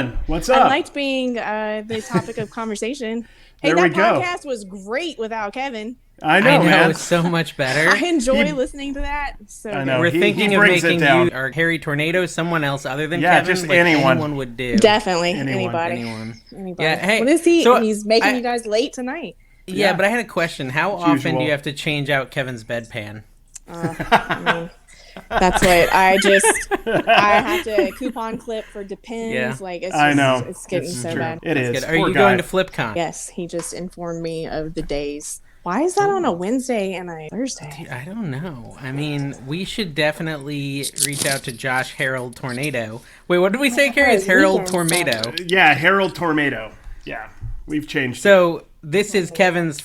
doing? What's up? I liked being the topic of conversation. Hey, There we that go. podcast was great without Kevin. I know, man. It's so much better. I enjoy listening to that. So I know. good. We're He thinking of brings it making down. you our Harry Tornado, someone else other than Yeah, Kevin. just like anyone. would do. Definitely. Anyone. Anybody. Yeah, hey, what is he? so He's making I- you guys late tonight. Yeah, but I had a question. How often usual. do you have to change out Kevin's bedpan? That's what I have to coupon clip for Depends. Yeah. Like it's I know. It's getting It's so true. bad. It is. Good. Are Poor you guy. going to FlipCon? Yes, he just informed me of the days. Why is that on a Wednesday and a Thursday? I don't know. I mean, we should definitely reach out to Josh Harold Tornado. Wait, what did we say, Carrie? It's Harold Tornado. Yeah, Harold Tornado. Yeah, we've changed. So this is Kevin's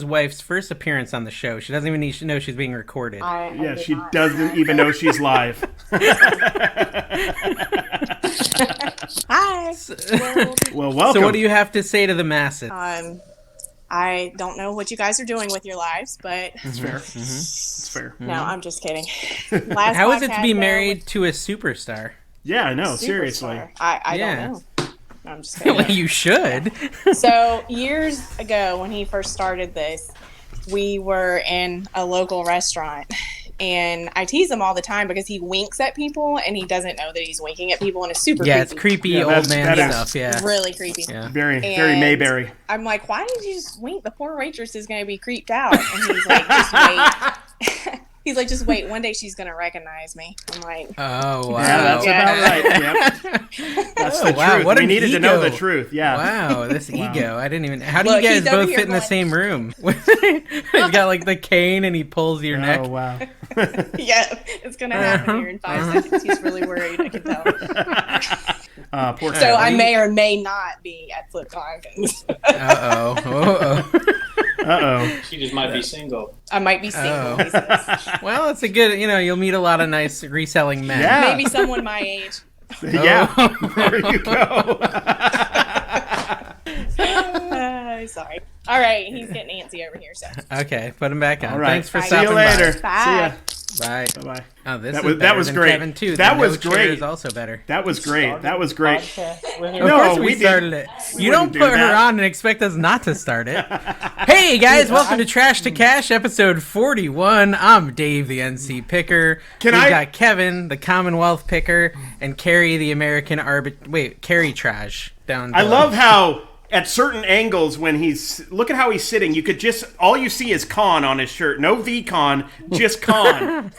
wife's first appearance on the show. She doesn't even know she's being recorded. Yeah, she doesn't even know she's live. Hi. Well, welcome. So what do you have to say to the masses? I don't know what you guys are doing with your lives, but It's fair. It's fair. no, I'm just kidding. How is it to be married to a superstar? Yeah, I know. Seriously. I Yeah. don't know. No, I'm just kidding. Well, you should. So years ago, when he first started this, we were in a local restaurant, and I tease him all the time because he winks at people, and he doesn't know that he's winking at people, and it's super Yeah, creepy. it's creepy Yeah, old man that is stuff. Yeah. Really creepy. Yeah. Very And Mayberry. I'm like, why did you just wink? The poor waitress is going to be creeped out. And he's like, just wait. He's like, just wait. One day she's going to recognize me. I'm like, Oh wow. Yeah, that's about right. Yep. That's the wow, truth. what We an needed to know the ego. truth. Yeah. Wow, this ego. I didn't even. How do Look, you guys he's over both here fit in the going- same room? He's got like the cane and he pulls your neck. Oh wow. yeah, it's going to happen here in 5 seconds. He's really worried. I can tell. Poor So guy. I may or may not be at FlipCon. Uh-oh. She just might be single. I might be single. Oh. He says. Well, it's a good. You'll meet a lot of nice reselling men. Yeah. Maybe someone my age. Yeah. There you go. Sorry. All right, he's getting antsy over here. So Okay, put him back on. All right. Thanks for See stopping you later. Bye. See ya. Bye. Bye-bye. Oh, this That is was- better that was than great. Kevin too. That The was no chair great. is also better. That was great. That was great. Of No, course we we started didn't. it. We You don't wouldn't put do her that. on and expect us not to start it. Hey guys, welcome to Trash to Cash, episode 41. I'm Dave, the NC Picker. We've got Kevin, the Commonwealth Picker, and Carrie, the American Carrie-trage down I below. love how at certain angles when look at how he's sitting, you could just, all you see is con on his shirt. No V-con, just con.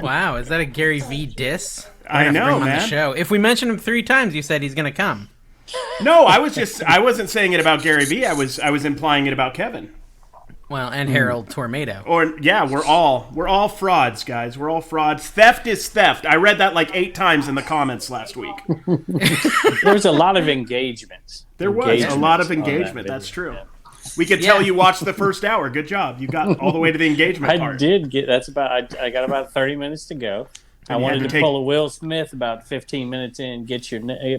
Wow, is that a Gary V diss? I have to know, bring him on man. the show. If we mention him 3 times, you said he's going to come. No, I wasn't saying it about Gary Vee. I was implying it about Kevin. Well, and Harold Tornado. Or yeah, we're all frauds, guys. We're all frauds. Theft is theft. I read that like 8 times in the comments last week. There was a lot of engagement. There was a lot of on that engagement. video. That's true. Yeah. We could tell you watched the first hour. Good job. You got all the way to the engagement I part. did get. That's about. I got about 30 minutes to go. I you had wanted to to take- pull a Will Smith about 15 minutes in. Get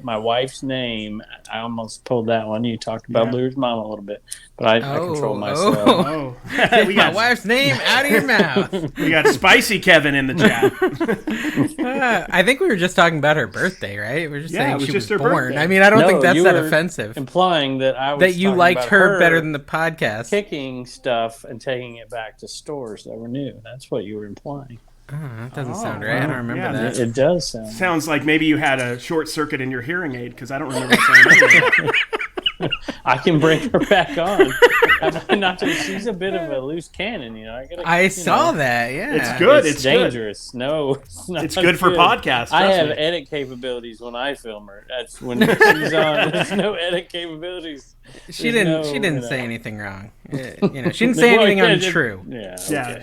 my wife's name. I almost pulled that one. You talked about Blue's mom a little bit, but I control myself. Oh, Get my wife's name out of your mouth. We got Spicy Kevin in the chat. I think we were just talking about her birthday, right? We were just Yeah, saying it was she just was her born. birthday. I mean, I don't No, think that's you that were offensive. Implying that I was That you talking liked about her better than the podcast. picking stuff and taking it back to stores that were new. That's what you were implying. Oh, that doesn't sound right. I don't remember yeah, that. It does sound. Sounds like maybe you had a short circuit in your hearing aid because I don't remember saying anything. I can bring her back on. She's a bit of a loose cannon, you know. I saw that. Yeah, It's good. It's It's dangerous. Good. No, it's good for podcasts. I trust have me. edit capabilities when I film her. That's when she's on. There's no edit capabilities. She There's didn't no, say anything wrong. She didn't say anything untrue. Yeah. Yeah.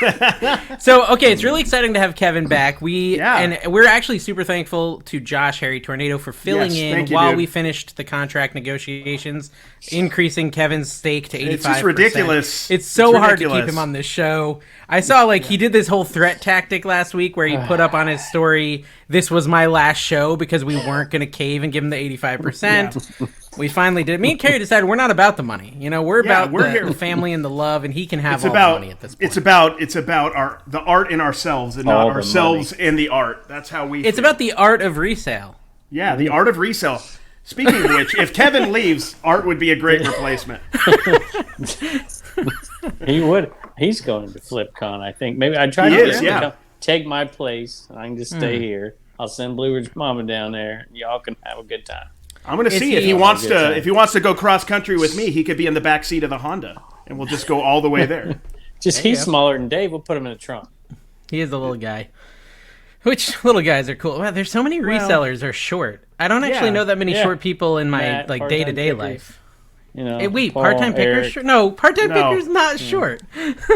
Okay. So, okay, it's really exciting to have Kevin back. Yeah. And we're actually super thankful to Josh Harry Tornado for filling Yes, in thank you, while dude. we finished the contract negotiations, increasing Kevin's stake to 85%. It's just ridiculous. It's so It's hard to ridiculous. keep him on this show. I saw, he did this whole threat tactic last week where he put up on his story, this was my last show because we weren't going to cave and give him the 85%. We finally did. Me and Carrie decided we're not about the money. We're about the family and the love, and he can have all the money at this point. It's about the art in ourselves and not All the ourselves in the art. That's how we. It's feel. about the art of resale. Yeah, the art of resale. Speaking of which, if Kevin leaves, Art would be a great replacement. He would. He's going to FlipCon, I think. Maybe I'd try to get him to come take my place. I can just stay here. I'll send Blue Ridge Mama down there. And y'all can have a good time. I'm going to see if he wants to go cross country with me. He could be in the back seat of the Honda, and we'll just go all the way there. He's smaller than Dave. We'll put him in the trunk. He is a little guy. Which little guys are cool. Wow, there's so many resellers are short. I don't actually know that many short people in my day-to-day life. You know, wait, part-time pickers? Short? No, part-time pickers not short.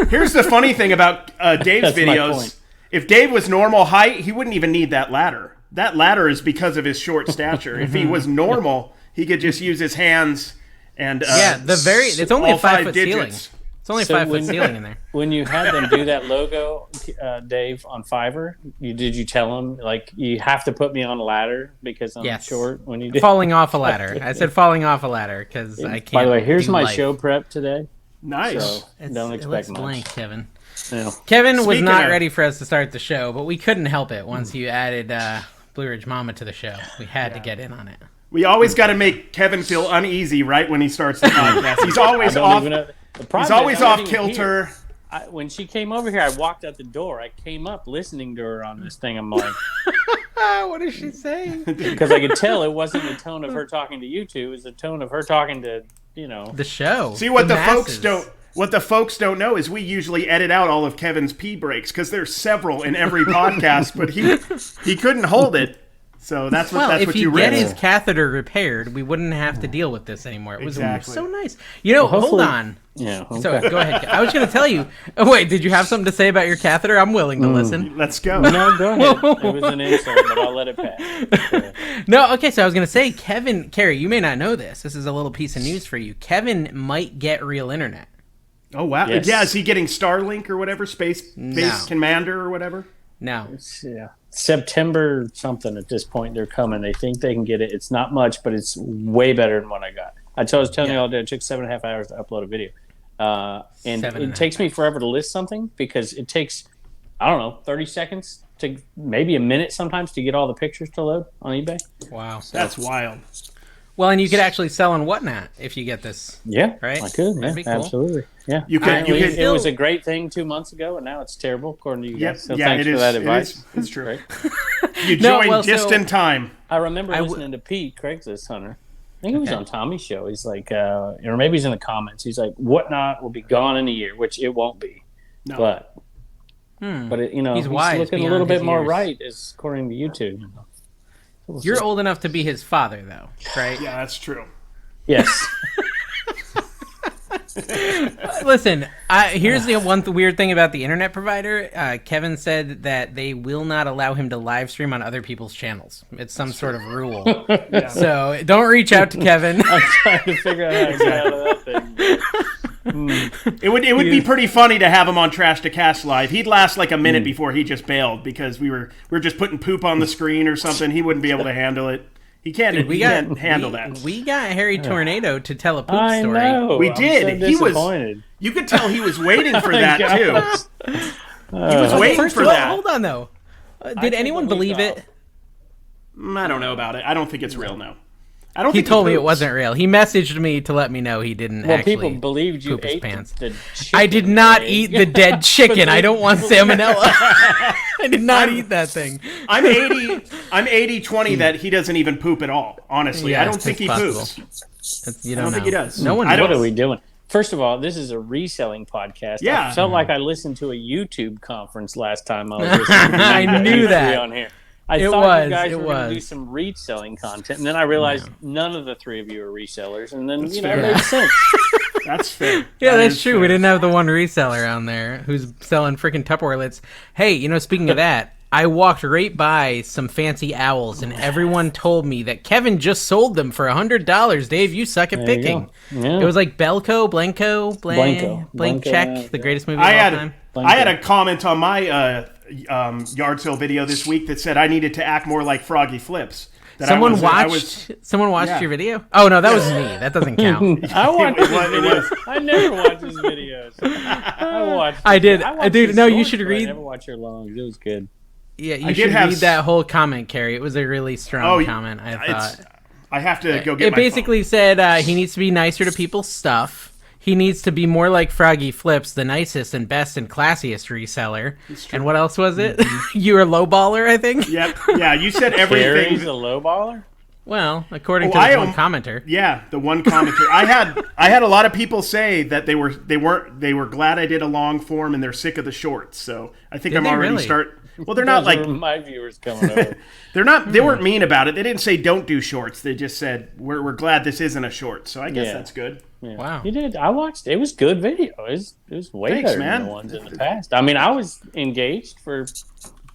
Here's the funny thing about Dave's videos. If Dave was normal height, he wouldn't even need that ladder. That ladder is because of his short stature. If he was normal, he could just use his hands and it's only a 5-foot ceiling. It's only a 5-foot ceiling in there. When you had them do that logo, Dave, on Fiverr, did you tell them, like, you have to put me on a ladder because I'm short? When you did falling off a ladder. I said falling off a ladder because I can't. By the way, here's my show prep today. Nice. So don't expect much. Blank, Kevin. Yeah. Kevin was not ready for us to start the show, but we couldn't help it once you added Blue Ridge Mama to the show. We had to get in on it. We always got to make Kevin feel uneasy right when he starts the podcast. He's always off. He's always off kilter. When she came over here, I walked out the door. I came up listening to her on this thing. I'm like, what is she saying? Because I could tell it wasn't the tone of her talking to you two. It was the tone of her talking to, the show. See, what the folks don't know is we usually edit out all of Kevin's pee breaks because there's several in every podcast, but he couldn't hold it. So that's what if you get read. his catheter repaired, we wouldn't have to deal with this anymore. It was so nice. Hold on. Yeah. Okay. So go ahead. I was going to tell you. Oh, wait, did you have something to say about your catheter? I'm willing to listen. Let's go. No, go ahead. It was an insult, but I'll let it pass. No, okay. So I was going to say, Carrie, you may not know this. This is a little piece of news for you. Kevin might get real internet. Oh wow! Yes. Yeah, is he getting Starlink or whatever, Space Commander or whatever? No. September something at this point they're coming. They think they can get it. It's not much, but it's way better than what I got. I was telling you all day, it took 7.5 hours to upload a video. And it takes me forever to list something because it takes, 30 seconds to maybe a minute sometimes to get all the pictures to load on eBay. Wow. That's wild. Well, and you could actually sell on Whatnot if you get this. Yeah, right. I could. That'd be cool. Absolutely. Yeah, you could. It was a great thing 2 months ago, and now it's terrible according to you guys. So thanks for that advice. It's true. Right? You joined in time. I remember listening to Pete, Craigslist Hunter. I think he was on Tommy's show. He's like, or maybe he's in the comments. He's like, Whatnot will be gone in a year, which it won't be. No. But he's looking a little bit more right, as according to YouTube. You're old enough to be his father, though, right? Yeah, that's true. Yes. Listen, here's the one weird thing about the internet provider. Kevin said that they will not allow him to live stream on other people's channels. It's some sort of rule. So don't reach out to Kevin. I'm trying to figure out how to get out of that thing. It would be pretty funny to have him on Trash to Cast live. He'd last like a minute before he just bailed because we were just putting poop on the screen or something. He wouldn't be able to handle it. He can't. He can't handle that. We got Harry Tornado to tell a poop story. Know. We did. So disappointed. You could tell he was waiting for that too. He was waiting for that. Hold on though. Did anyone believe it? I don't know about it. I don't think it's real now. I don't. He told me it wasn't real. He messaged me to let me know he didn't. Well, actually people believed you ate pants. the chicken. I did not eat the dead chicken. I don't want salmonella. I did not eat that thing. I'm 80-20 that he doesn't even poop at all. Honestly, I don't think he poops. I don't think he does. No one. What are we doing? First of all, this is a reselling podcast. Yeah. I felt like I listened to a YouTube conference last time I was listening to I knew that. On here. I thought you guys were going to do some reselling content, and then I realized none of the three of you are resellers, and then it made sense. That's fair. Yeah, that's true. Fair. We didn't have the one reseller on there who's selling freaking Tupperware lids. Hey, speaking of that, I walked right by some fancy owls, and everyone told me that Kevin just sold them for $100. Dave, you suck at picking. Yeah. It was like Blank Check, the greatest movie of all time. I had a comment on my yard sale video this week that said I needed to act more like Froggy Flips. Someone watched your video? Oh no, that was me. That doesn't count. I watched his videos. I never watched his videos. I did. Dude, no, you should read. I never watched your longs. It was good. Yeah, you should read that whole comment, Carrie. It was a really strong comment, I thought. I have to go get it basically said he needs to be nicer to people's stuff. He needs to be more like Froggy Flips, the nicest and best and classiest reseller. And what else was it? You were a lowballer, I think? Yep. Yeah, you said everything. Carrie's a lowballer? Well, according to the one commenter. Yeah, the one commenter. I had a lot of people say that they were glad I did a long form and they're sick of the shorts. So I think I'm already Well, they're not like my viewers coming over. They weren't mean about it. They didn't say don't do shorts. They just said we're glad this isn't a short. So I guess that's good. Yeah. Wow, you did. I watched. It was good video. It was way better than the ones in the past. I mean, I was engaged for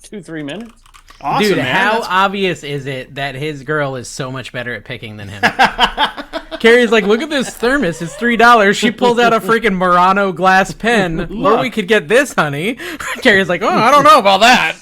2-3 minutes. Awesome, dude, man. How obvious is it that his girl is so much better at picking than him? Carrie's like, look at this thermos. It's $3. She pulls out a freaking Murano glass pen. Or we could get this, honey. Carrie's like, oh, I don't know about that.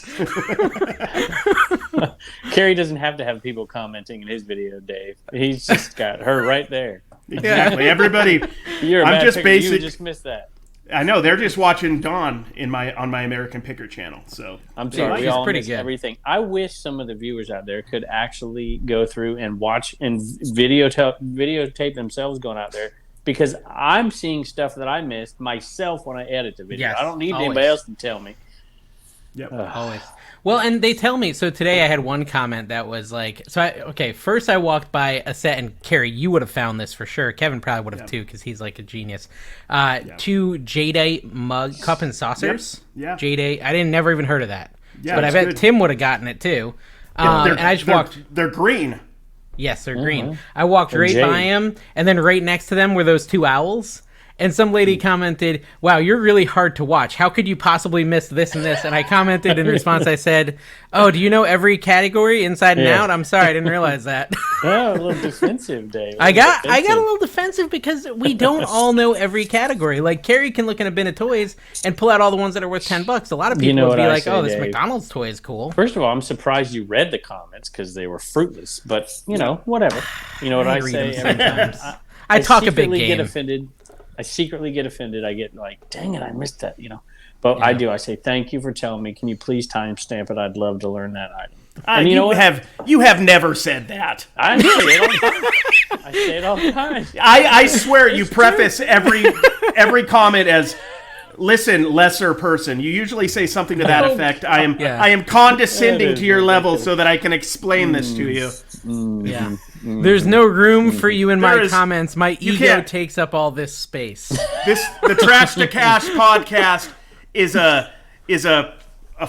Carrie doesn't have to have people commenting in his video, Dave. He's just got her right there. Exactly. Everybody. You're a bad picker. You just missed that. I know they're just watching Dawn on my American Picker channel. So I'm sorry, we all missed everything. I wish some of the viewers out there could actually go through and watch and videotape themselves going out there, because I'm seeing stuff that I missed myself when I edit the video. Yes, I don't need anybody else to tell me. Yep, always. Well, and they tell me, so today I had one comment that was like, first I walked by a set, and Carrie, you would have found this for sure. Kevin probably would have too, because he's like a genius. 2 Jadeite mug, cup and saucers. Yep. Yeah. Jadeite, I never even heard of that. Yeah, but I bet Tim would have gotten it too. And I just walked. They're green. Yes, they're green. I walked right by him, and then right next to them were those 2 owls. And some lady commented, wow, you're really hard to watch. How could you possibly miss this and this? And I commented in response, I said, oh, do you know every category inside and out? I'm sorry, I didn't realize that. Oh, a little defensive, Dave. I got a little defensive because we don't all know every category. Like, Carrie can look in a bin of toys and pull out all the ones that are worth $10. A lot of people would be like, oh, this McDonald's toy is cool. First of all, I'm surprised you read the comments because they were fruitless. But, whatever. You know what I say every time? I talk a big game. Get offended. I secretly get offended. I get like, dang it, I missed that, But I do. I say, thank you for telling me. Can you please timestamp it? I'd love to learn that item. And you have never said that. I say it all the time. I say it all the time. I swear you preface every comment as, listen, lesser person. You usually say something to that effect. I am condescending to your level so that I can explain this to you. Yeah. There's no room for you in my comments. My ego takes up all this space. The Trash to Cash podcast is a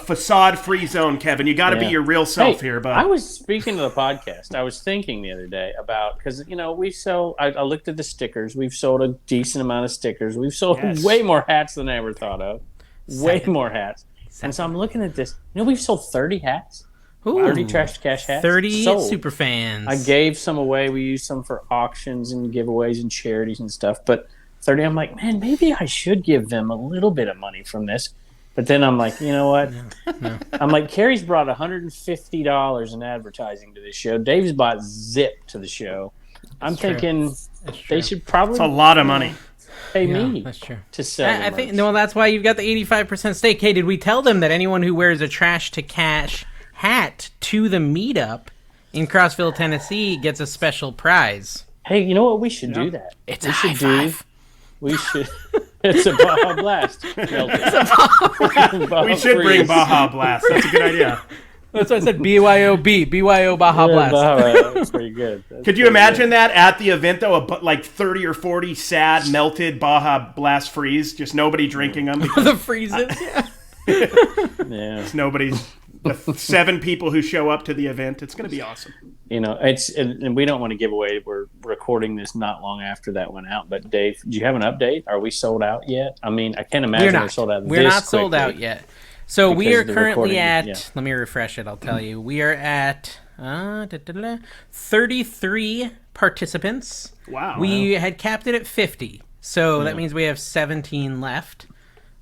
facade-free zone, Kevin. You got to be your real self here, bud. I was speaking of the podcast. I was thinking the other day about, because we sell. I looked at the stickers. We've sold a decent amount of stickers. We've sold way more hats than I ever thought of. Way more hats. And so I'm looking at this. We've sold 30 hats. Ooh, 30 Trash to Cash hats. 30 super fans. I gave some away. We used some for auctions and giveaways and charities and stuff. But 30, I'm like, man, maybe I should give them a little bit of money from this. But then I'm like, you know what? No. I'm like, Carrie's brought $150 in advertising to this show. Dave's bought zip to the show. I'm thinking they should probably. It's a lot of money. Pay me. That's true. To sell. I think that's why you've got the 85% stake. Hey, did we tell them that anyone who wears a Trash to Cash hat to the meetup in Crossville, Tennessee gets a special prize? Hey, you know what? We should do that. It's a high five. We should. It's a Baja Blast. We should bring Baja Blast. That's a good idea. That's what I said. BYO Baja Blast. That's pretty good. Could you imagine that at the event, though? Like 30 or 40 sad, melted Baja Blast freeze. Just nobody drinking them. The freezes, It's nobody's. The 7 people who show up to the event. It's going to be awesome. And we don't want to give away. We're recording this not long after that went out. But Dave, do you have an update? Are we sold out yet? I mean, I can't imagine we're sold out. We're not sold out yet. So we are currently at. Let me refresh it. I'll tell you. We are at 33 participants. Wow. We had capped it at 50. So that means we have 17 left.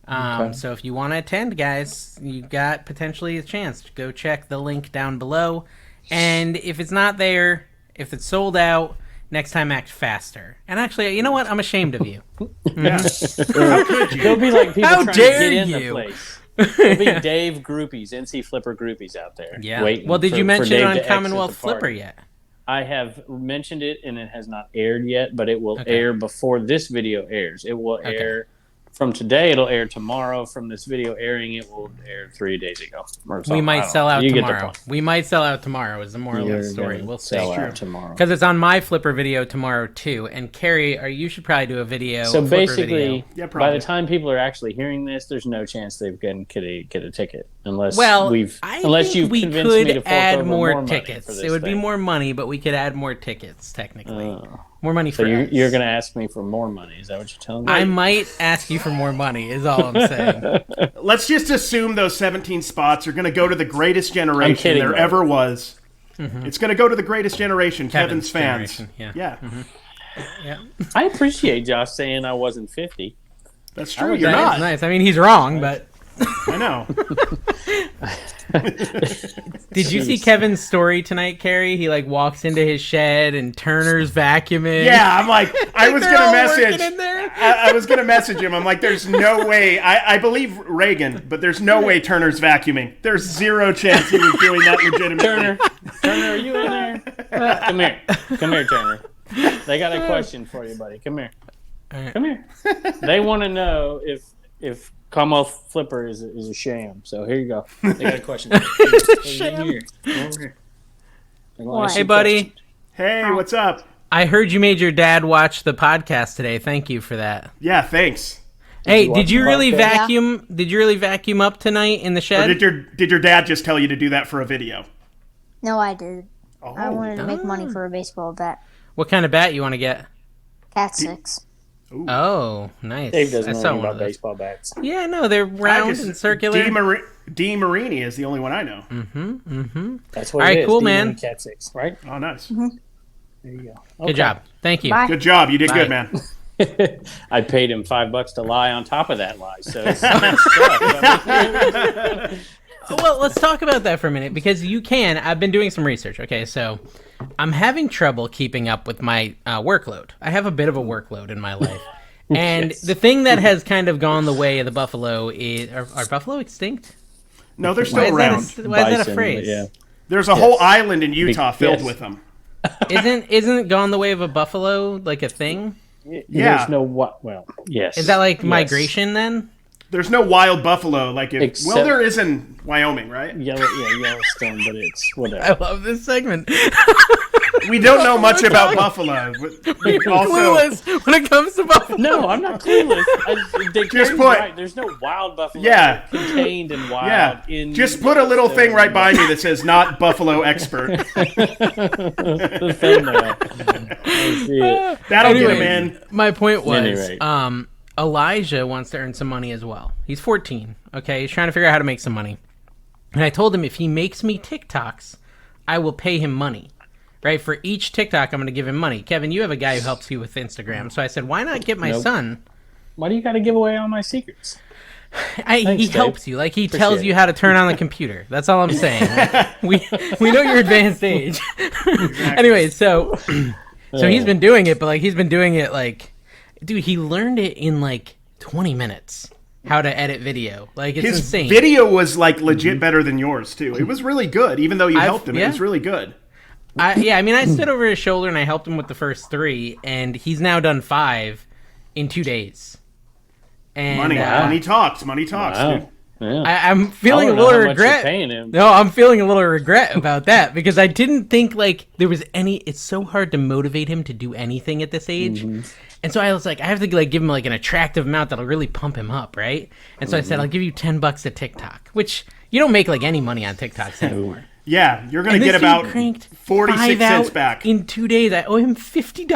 So if you want to attend, guys, you got potentially a chance. Go check the link down below. And if it's not there, if it's sold out, next time act faster. And actually, you know what? I'm ashamed of you. Yeah. How could you? They'll be like people trying to get in the place. There'll be Dave groupies, NC Flipper groupies out there. Yeah. Waiting Well, did you mention Dave it on to exit Commonwealth the party. Flipper yet? I have mentioned it, and it has not aired yet, but it will air before this video airs. It will air from today. It'll air tomorrow. From this video airing, it will air 3 days ago. We might sell out tomorrow. We might sell out tomorrow is the moral of the story. We'll sell see. out tomorrow. Because it's on my Flipper video tomorrow, too. And, Carrie, you should probably do a video. So basically, video. by the time people are actually hearing this, there's no chance they can get a ticket. Unless you've we convinced me to could fork add over more money tickets. for this It would be thing. more money, but we could add more tickets, technically. More money for us. You're going to ask me for more money. Is that what you're telling me? I might ask you for more money, is all I'm saying. Let's just assume those 17 spots are going to go to the greatest generation there ever was. Mm-hmm. It's going to go to the greatest generation, Kevin's fans. Yeah. Mm-hmm. Yeah. I appreciate Josh saying I wasn't 50. That's true. You're That not. is nice. I mean, he's wrong, but... I know. Did you see Kevin's story tonight, Carrie? He walks into his shed and Turner's vacuuming. Yeah, I'm like, I was gonna message. In there. I was gonna message him. I'm like, there's no way. I believe Reagan, but there's no way Turner's vacuuming. There's zero chance he was doing that legitimately. Turner, are you in there? Come here, Turner. They got a question for you, buddy. Come here. Come here. They want to know if Commonwealth Flipper is a sham. So here you go. They got a question. Sham. Over here. Hey, buddy. Hey, what's up? I heard you made your dad watch the podcast today. Thank you for that. Yeah, thanks. Hey, did you really vacuum? Did you really vacuum up tonight in the shed? Or did your dad just tell you to do that for a video? No, I did. Oh, I wanted to make money for a baseball bat. What kind of bat you want to get? Cat 6. Ooh. Oh, nice. Dave doesn't know anything one about of those. baseball bats. Yeah, no, they're round and circular. D. Marini is the only one I know. That's what All right, it is. cool, D man. and Cat 6, right? Oh, nice. Mm-hmm. There you go. Good job. Thank you. Bye. Good job. You did Bye. good, man. I paid him $5 to lie on top of that lie. So it's Well, let's talk about that for a minute because I've been doing some research. Okay, so I'm having trouble keeping up with my workload. I have a bit of a workload in my life. And the thing that has kind of gone the way of the buffalo is... Are buffalo extinct? No, they're still around. Why is that a phrase? Yeah. There's a whole island in Utah filled with them. Isn't it gone the way of a buffalo like a thing? Yeah. There's no what? Well, yes. Is that migration then? There's no wild buffalo Except- there is in Wyoming, right? Yellowstone, but it's I whatever. love this segment. We don't know much about buffalo. We also, Clueless when it comes to buffalo. No, I'm not clueless. Just put- right. There's no wild buffalo. Yeah. Contained in wild. yeah, In just put a little thing right by me that says "not buffalo expert." the thumbnail. I see it. That'll get him Anyway, in. My point was, At any rate. Elijah wants to earn some money as well. He's 14. Okay, he's trying to figure out how to make some money. And I told him if he makes me TikToks, I will pay him money. Right? For each TikTok, I'm going to give him money. Kevin, you have a guy who helps you with Instagram. So I said, why not get my son? Why do you got to give away all my secrets? He Dave. helps you. He Appreciate tells you it. how to turn on the computer. That's all I'm saying. We know your advanced age. Anyway, so he's been doing it, but he's been doing it dude, he learned it in 20 minutes. How to edit video. It's His insane. video was legit better than yours too. It was really good, even though you helped him. yeah. It was really good. I stood over his shoulder and I helped him with the first 3, and he's now done 5 in 2 days. And Money talks. Money talks, Wow. dude. Yeah. I'm feeling I a don't know little how much you're regret. paying him. No, I'm feeling a little regret about that because I didn't think there was any. It's so hard to motivate him to do anything at this age, and so I was like, I have to give him an attractive amount that'll really pump him up, right? And so I said, I'll give you $10 a TikTok, which you don't make any money on TikToks anymore. Yeah, you're gonna And get this dude about cranked 46 5 cents out back. in 2 days. I owe him $50.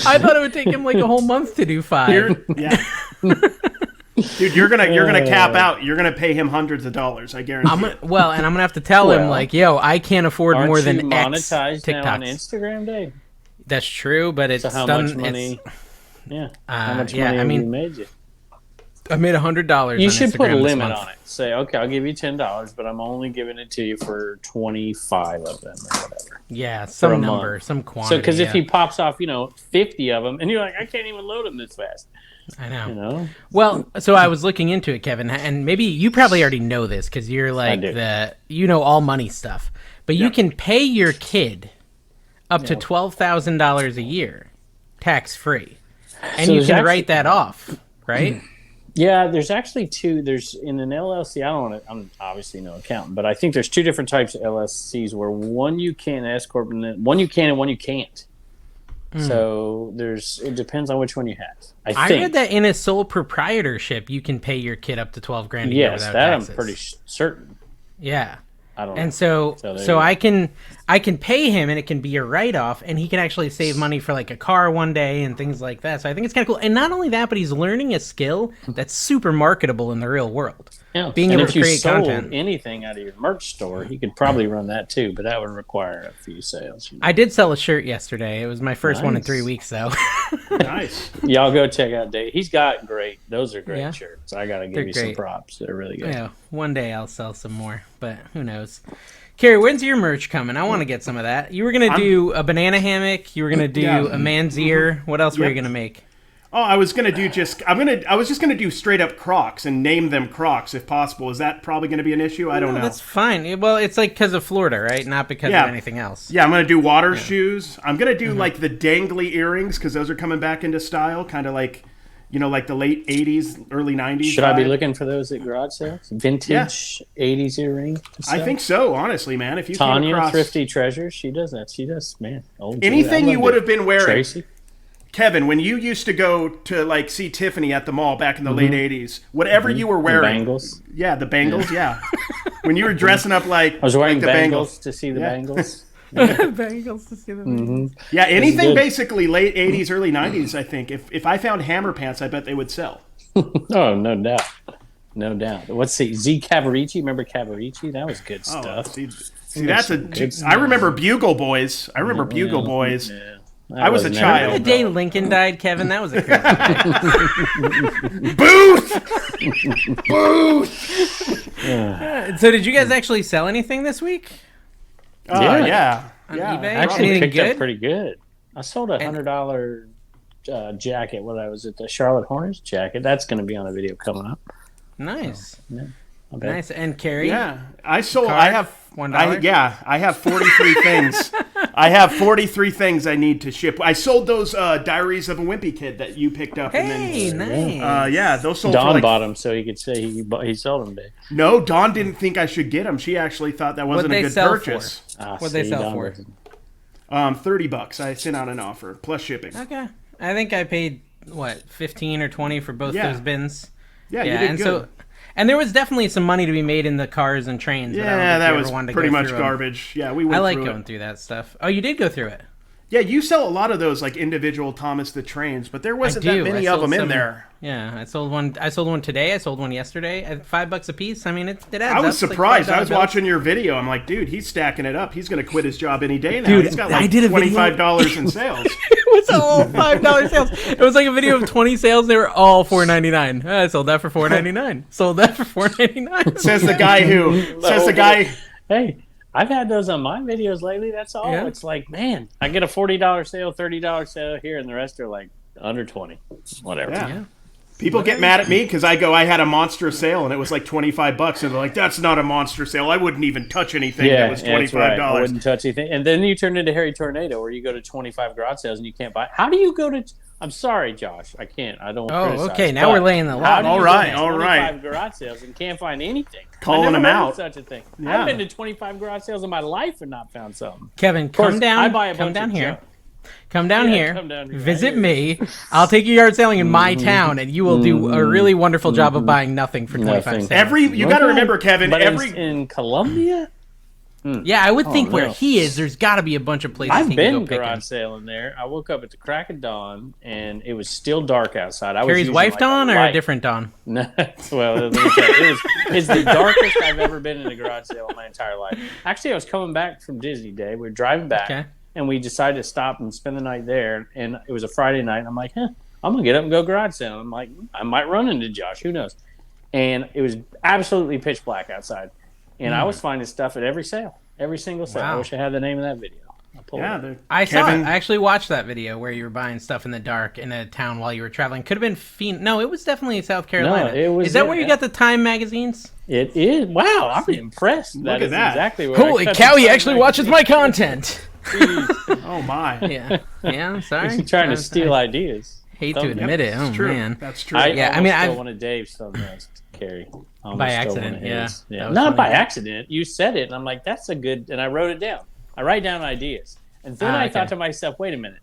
I thought it would take him a whole month to do 5. Yeah. Dude, you're gonna cap out. You're gonna pay him hundreds of dollars. I guarantee. And I'm gonna have to tell him yo, I can't afford Aren't more you than X monetized now on TikToks. Instagram, Dave? That's true, but it's So how done. much money? Yeah. How much yeah, money I have mean, you made you? I made $100. You on should put Instagram a this limit month. on it. Say, okay, I'll give you $10, but I'm only giving it to you for 25 of them or whatever. Yeah, for a some number, month. some quantity. So, because if yeah. he pops off, 50 of them, and you're like, I can't even load them this fast. I know. You know? Well, so I was looking into it, Kevin, and maybe you probably already know this because you're like all money stuff. But you can pay your kid up to $12,000 a year, tax free, and so you can write that off, right? Yeah, there's actually two. There's in an LLC. I'm obviously no accountant, but I think there's two different types of LLCs where one you can S corp and one you can and one you can't. So it depends on which one you have. I think. Read that in a sole proprietorship, you can pay your kid up to $12,000 a year without taxes. I'm pretty certain. Yeah. I don't know. And so I can pay him, and it can be a write-off, and he can actually save money for like a car one day and things like that. So I think it's kind of cool. And not only that, but he's learning a skill that's super marketable in the real world. Yeah. Being able to create content. If you sold anything out of your merch store, he could probably run that too, but that would require a few sales. I did sell a shirt yesterday. It was my first one in 3 weeks, though. Nice. Y'all go check out Dave. He's got those are great shirts. I got to give you some props. They're really good. Yeah, one day I'll sell some more, but who knows. Carrie, when's your merch coming? I want to get some of that. You were going to do a banana hammock. You were going to do a man's ear. What else were you going to make? Oh, I was gonna do I was just gonna do straight up Crocs and name them Crocs if possible. Is that probably gonna be an issue? I don't know. That's fine. Well, it's like because of Florida, right? Not because of anything else. Yeah, I'm gonna do water shoes. I'm gonna do like the dangly earrings because those are coming back into style, kind of like, like the late '80s, early '90s. Should I be looking for those at garage sales? Vintage '80s earrings. I think so. Honestly, man, if you Tanya, came across Thrifty Treasures, she does that. She does, man. Anything you would have been wearing. Tracy. Kevin, when you used to go to like see Tiffany at the mall back in the late '80s, whatever you were wearing, the bangles. Yeah, the bangles. Yeah, when you were dressing up like I was wearing the bangles to see the bangles. Bangles to see the bangles. Yeah, anything basically late '80s, early '90s. I think if I found hammer pants, I bet they would sell. Oh, no doubt, no doubt. Let's see, Z Cavarici. Remember Cavarici? That was good stuff. See that's I remember Bugle Boys. Bugle Boys. Yeah. I was a child. The day Lincoln died, Kevin, that was a crazy day. Booth! So did you guys actually sell anything this week? Yeah. On eBay? Actually picked good? up pretty good. I sold a $100 jacket when I was at the Charlotte Hornets jacket. That's going to be on a video coming up. Nice. Yeah, Nice. And Carrie? Yeah. I sold. Card? I have $1? I have 43 things. I have 43 things I need to ship. I sold those Diaries of a Wimpy Kid that you picked up. Hey, and then, nice. Those sold. Don for bought them so he could say he sold them. Dave. No, Dawn didn't think I should get them. She actually thought that wasn't a good purchase. What'd they sell for? $30. I sent out an offer plus shipping. Okay. I think I paid 15 or 20 for both those bins. Yeah, you did and good. And there was definitely some money to be made in the cars and trains. Yeah, that was pretty much garbage. Yeah, we went I like through going through that stuff. Oh, you did go through it? Yeah, you sell a lot of those like individual Thomas the Trains, but there wasn't that many of them in there. Yeah, I sold one today. I sold one yesterday at $5 a piece. I mean, it adds up. I was surprised. Like I was watching your video. I'm like, dude, he's stacking it up. He's going to quit his job any day now. Dude, he's got like $25 in sales. It was all $5 sales. It was like a video of 20 sales. They were all $4.99. I sold that for $4.99. Sold that for $4.99. Says the guy who Hey, I've had those on my videos lately. That's all. Yeah. It's like, man, I get a $40 sale, $30 sale here, and the rest are like under 20, whatever. Yeah. People get mad at me because I had a monster sale and it was like $25, and they're like, "That's not a monster sale. I wouldn't even touch anything that was $25." Right. I wouldn't touch anything. And then you turn into Harry Tornado, where you go to 25 garage sales and you can't buy. How do you go to? I'm sorry, Josh. I can't. I don't. Oh, okay. Now we're laying the law. All right. 25 garage sales and can't find anything. Calling them out. Such a thing. Yeah. I've been to 25 garage sales in my life and not found something. Kevin, come down. I buy a come bunch down of here. junk. Come down here. Visit me. I'll take you yard selling in my town, and you will do a really wonderful job of buying nothing for 25 cents. You got to remember, Kevin. But in Columbia. Yeah, I would think where he is, there's got to be a bunch of places. I've he been can go garage sailing there. I woke up at the crack of dawn, and it was still dark outside. Carrie's wife Dawn or a different Dawn? No, well, let me tell you, it's the darkest I've ever been in a garage sale in my entire life. Actually, I was coming back from Disney Day. We were driving back, and we decided to stop and spend the night there. And it was a Friday night. And I'm like, I'm gonna get up and go garage sailing. I'm like, I might run into Josh. Who knows? And it was absolutely pitch black outside, and I was finding stuff at every sale. Every single sale. Wow. I wish I had the name of that video. I saw it. I actually watched that video where you were buying stuff in the dark in a town while you were traveling. Could have been No, it was definitely South Carolina. Is that where you got the Time magazines? It is. Wow, I'm impressed. Look at that. Exactly where Holy cow, he actually watches my content. Oh, my. Yeah, I'm sorry. He's trying to steal ideas. Hate to admit it. Oh, true. man. That's true. I stole one of Dave's thumbnails to carry. By accident, yeah. Not by accident. You said it, and I'm like, that's a good... And I wrote it down. I write down ideas. And then I thought to myself, wait a minute.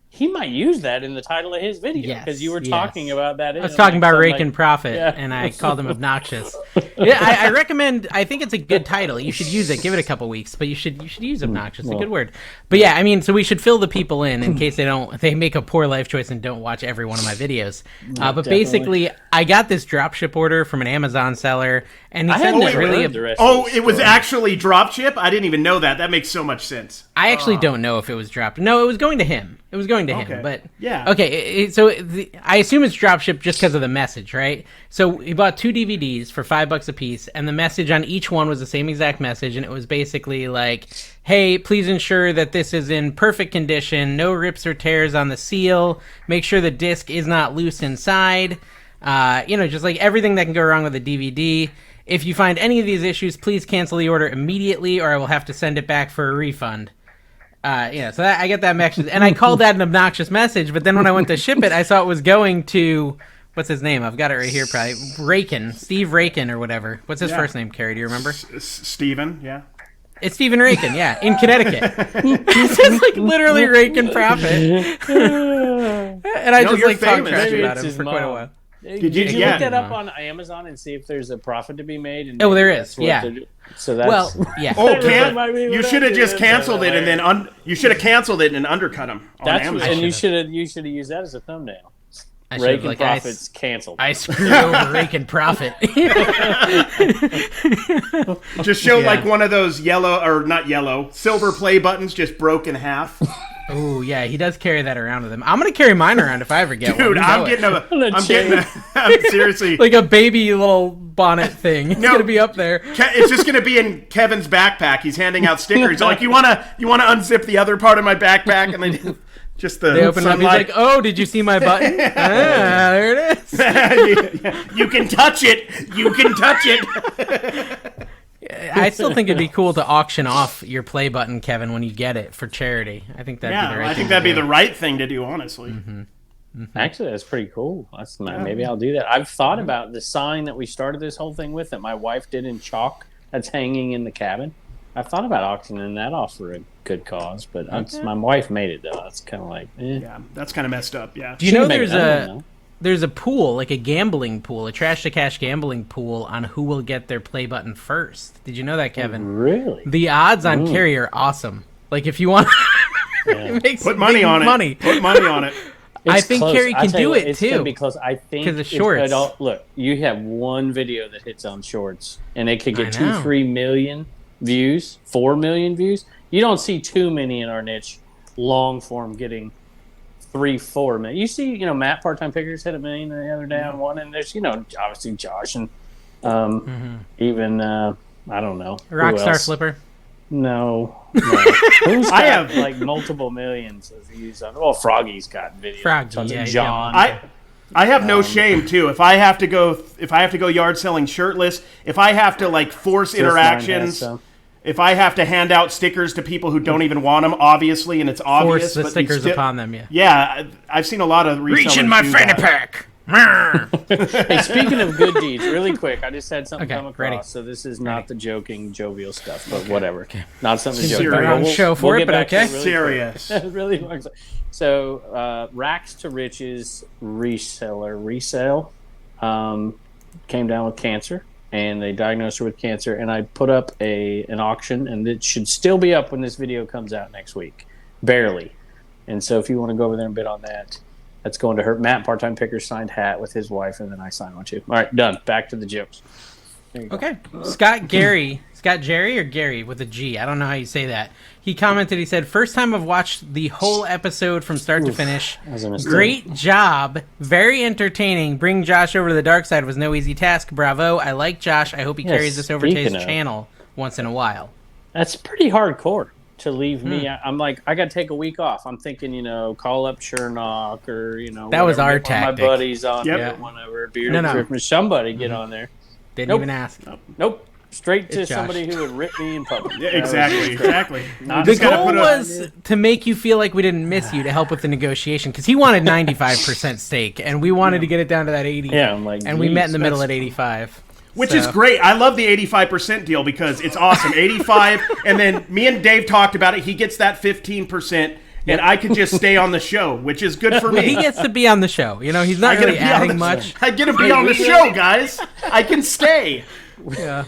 He might use that in the title of his video because you were talking about that. I was talking about Rake and Profit, and I called him obnoxious. Yeah, I recommend. I think it's a good title. You should use it. Give it a couple weeks, but you should use obnoxious. It's a good word. But yeah, I mean, so we should fill the people in case they make a poor life choice and don't watch every one of my videos. But basically, I got this dropship order from an Amazon seller, and he said that really. It was actually dropship. I didn't even know that. That makes so much sense. I actually don't know if it was dropped. No, it was going to him. It was going to him, but yeah. Okay, I assume it's dropship just because of the message, right? So he bought 2 DVDs for $5 a piece, and the message on each one was the same exact message, and it was basically like, "Hey, please ensure that this is in perfect condition, no rips or tears on the seal. Make sure the disc is not loose inside. Just like everything that can go wrong with a DVD. If you find any of these issues, please cancel the order immediately, or I will have to send it back for a refund." So I get that message, and I called that an obnoxious message, but then when I went to ship it, I saw it was going to, what's his name? I've got it right here, probably, Steve Rakin or whatever. What's his first name, Carrie? Do you remember? Steven, yeah. It's Stephen Rakin, yeah, in Connecticut. It's just like literally Rakin Profit. And I just like talked trash about him for quite a while. Did you look that up on Amazon and see if there's a profit to be made? And there is, yeah. So that's you should have just canceled it and then you should have canceled it and undercut him on Amazon. And you should have used that as a thumbnail. Rake and Profit's canceled. I screwed over Rake and Profit. Just show like one of those silver play buttons just broke in half. Oh yeah, he does carry that around with him. I'm gonna carry mine around if I ever get one. Dude, I'm seriously like a baby little bonnet thing. It's gonna be up there. It's just gonna be in Kevin's backpack. He's handing out stickers. Like you wanna unzip the other part of my backpack, and then just they open up. He's like, "Oh, did you see my button? There it is. You can touch it. You can touch it." I still think it'd be cool to auction off your play button, Kevin, when you get it for charity. I think that'd be the right thing. I think that'd be the right thing to do, honestly. Mm-hmm. Mm-hmm. Actually, that's pretty cool. Maybe I'll do that. I've thought about the sign that we started this whole thing with that my wife did in chalk that's hanging in the cabin. I've thought about auctioning that off for a good cause, but my wife made it, though. That's kind of like, Yeah, that's kind of messed up, yeah. Do you know there's a pool, like a gambling pool, a trash to cash gambling pool on who will get their play button first? Did you know that, Kevin? Oh, really? The odds on Carrie are awesome. Like if you want, it makes put money on it. Put money on it. I think close. Carrie can do it it's too. Gonna be close. I think because of shorts. Look, you have one video that hits on shorts, and it could get 2-3 million views, 4 million views. You don't see too many in our niche long form getting 3-4 million. You see, Matt Part-Time Pickers hit 1 million the other day on one, and there's, obviously Josh and even I don't know, Rockstar Flipper. No. Who's got like multiple millions of views on? Well, Froggy's got videos. Froggy, John. I have no shame too. If I have to go yard selling shirtless, if I have to like force interactions. If I have to hand out stickers to people who don't even want them, obviously, and it's obvious. Force the stickers upon them, yeah. Yeah, I've seen a lot of resellers reach in my fanny pack. Hey, speaking of good deeds, really quick, I just had something come across. Ready. So this is not the joking, jovial stuff, but whatever. Okay. Not something to joke about. We're on show for it, but okay. Serious. Really. So, Racks to Riches resale came down with cancer. And they diagnosed her with cancer, and I put up an auction, and it should still be up when this video comes out next week, barely. And so if you want to go over there and bid on that, that's going to her. Matt Part-Time Picker signed hat with his wife, and then I signed one too. All right, done. Back to the jokes. Okay. Scott Jerry or Gary with a G. I don't know how you say that. He commented, he said, first time I've watched the whole episode from start to finish. Great job. Very entertaining. Bring Josh over to the dark side was no easy task. Bravo. I like Josh. I hope he carries this over to his channel once in a while. That's pretty hardcore. to leave me. I'm like, I got to take a week off. I'm thinking, call up Shernock or, that was our get one of tactic. my buddies on Yep. there, whenever, Bearded Christmas, somebody get on there. Didn't Nope. even ask. Nope. Straight to It's Josh. somebody who would rip me in public. Yeah, exactly. The goal was to make you feel like we didn't miss you to help with the negotiation because he wanted 95% stake and we wanted to get it down to that 80. Yeah, I'm like, and we met in the middle at 85. Which is great. I love the 85% deal because it's awesome. 85, and then me and Dave talked about it. He gets that 15%, and I could just stay on the show, which is good for me. He gets to be on the show. He's not really adding much. I get to be on the show, guys. I can stay. Yeah.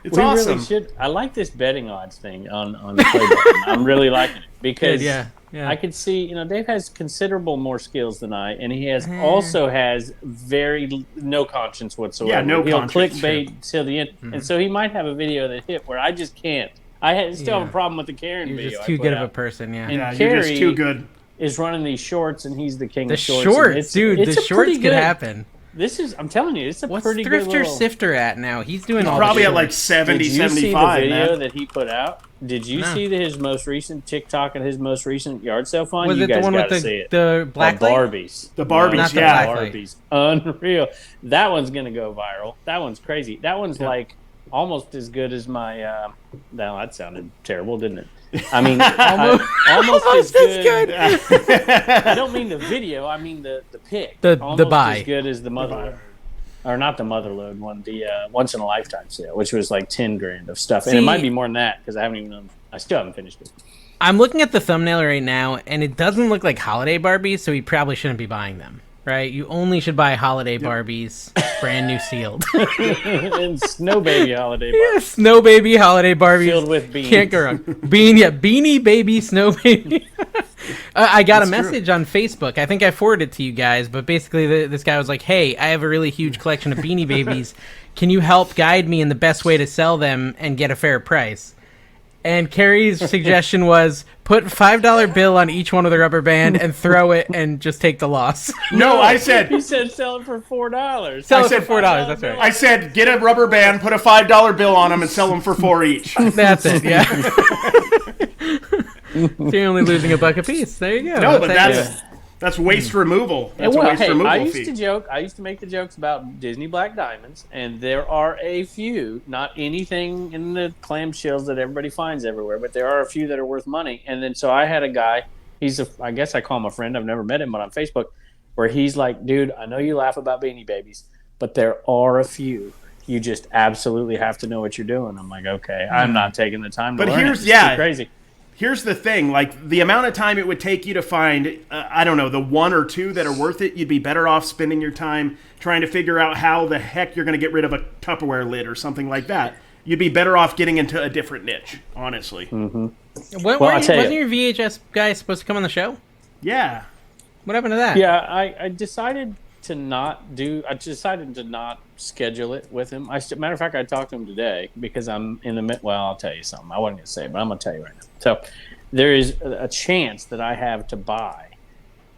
It's we awesome. Really should. I like this betting odds thing on the play button. I'm really liking it because I could see, Dave has considerable more skills than I, and he also has very no conscience whatsoever. Yeah, no He'll conscience. clickbait till the end, and so he might have a video that hit where I just can't. I still have a problem with the Karen You're video. just too good of a person, And you're Carrie just too good. is running these shorts, and he's the king The of shorts. shorts, dude. It's The a shorts pretty could good- happen. This is, I'm telling you, it's a What's pretty good Thrifter little... Sifter at now? He's doing all Probably the at like shorts. 70, Did you 75, see the video man. that he put out? Did you see his most recent TikTok and his most recent yard sale fund? Was you it the guys one with gotta see it. the black light? Barbies. The Barbies, Not the yeah. black light. Barbies. Unreal. That one's going to go viral. That one's crazy. That one's like almost as good as my... now, that sounded terrible, didn't it? I mean, almost as good. I don't mean the video. I mean the pic. The almost buy. as good as the mother, or not the motherload one. The once in a lifetime sale, which was like $10,000 of stuff, and it might be more than that because I haven't even. I still haven't finished it. I'm looking at the thumbnail right now, and it doesn't look like holiday Barbies, so we probably shouldn't be buying them, right? You only should buy holiday Barbies, brand new sealed. And Snow Baby holiday Yeah, Barbies Snow Baby holiday Barbies. filled with beans. Can't go wrong. Beanie Baby, Snow Baby. I got a message on Facebook. I think I forwarded it to you guys, but basically this guy was like, hey, I have a really huge collection of Beanie Babies. Can you help guide me in the best way to sell them and get a fair price? And Carrie's suggestion was put $5 bill on each one of the rubber band and throw it and just take the loss. No, I said... He said sell it for $4. Sell it for $4, that's right. I said, get a rubber band, put a $5 bill on them, and sell them for $4 each. That's it, yeah. So you're only losing $1 a piece. There you go. No, but how you do it. that's waste removal. That's Well, a waste removal I fee. used to make the jokes about Disney Black Diamonds, and there are a few, not anything in the clamshells that everybody finds everywhere, but there are a few that are worth money. And then so I had a guy, I guess I call him a friend, I've never met him, but on Facebook, where he's like, dude, I know you laugh about Beanie Babies, but there are a few. You just absolutely have to know what you're doing. I'm like, okay, I'm not taking the time to But learn here's- it. It's too yeah. crazy. Here's the thing, like the amount of time it would take you to find, I don't know, the one or two that are worth it, you'd be better off spending your time trying to figure out how the heck you're going to get rid of a Tupperware lid or something like that. You'd be better off getting into a different niche, honestly. Wasn't you. your VHS guy supposed to come on the show? Yeah. What happened to that? Yeah, I decided to not schedule it with him. Matter of fact, I talked to him today because I'm in the well, I'll tell you something. I wasn't going to say it, but I'm going to tell you right now. So there is a chance that I have to buy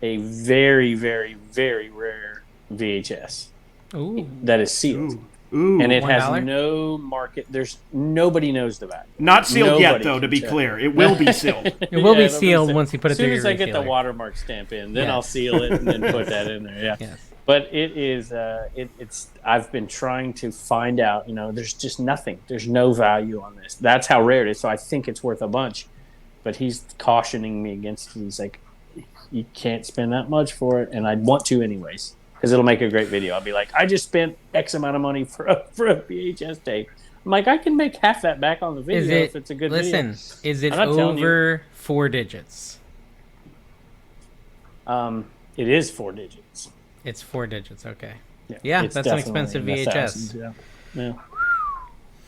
a very, very, very rare VHS Ooh. that is sealed. Ooh. And it $1? has no market. Nobody knows the value. Not sealed yet, Nobody though, to can be tell. clear. It will be sealed. It will be it'll sealed once you put it as soon through as your I get the resealer. watermark stamp in, then Yeah. I'll seal it and then put that in there. Yeah. Yes. But it is, it's. I've been trying to find out. There's just nothing. There's no value on this. That's how rare it is. So I think it's worth a bunch. But he's cautioning me against it. He's like, you can't spend that much for it, and I want to anyways because it'll make a great video. I'll be like, I just spent X amount of money for a VHS tape. I'm like, I can make half that back on the video if it's a good video. Is it I'm not telling over 4 digits? It is 4 digits. It's 4 digits, okay. Yeah, it's that's an definitely expensive in the VHS. thousands, yeah.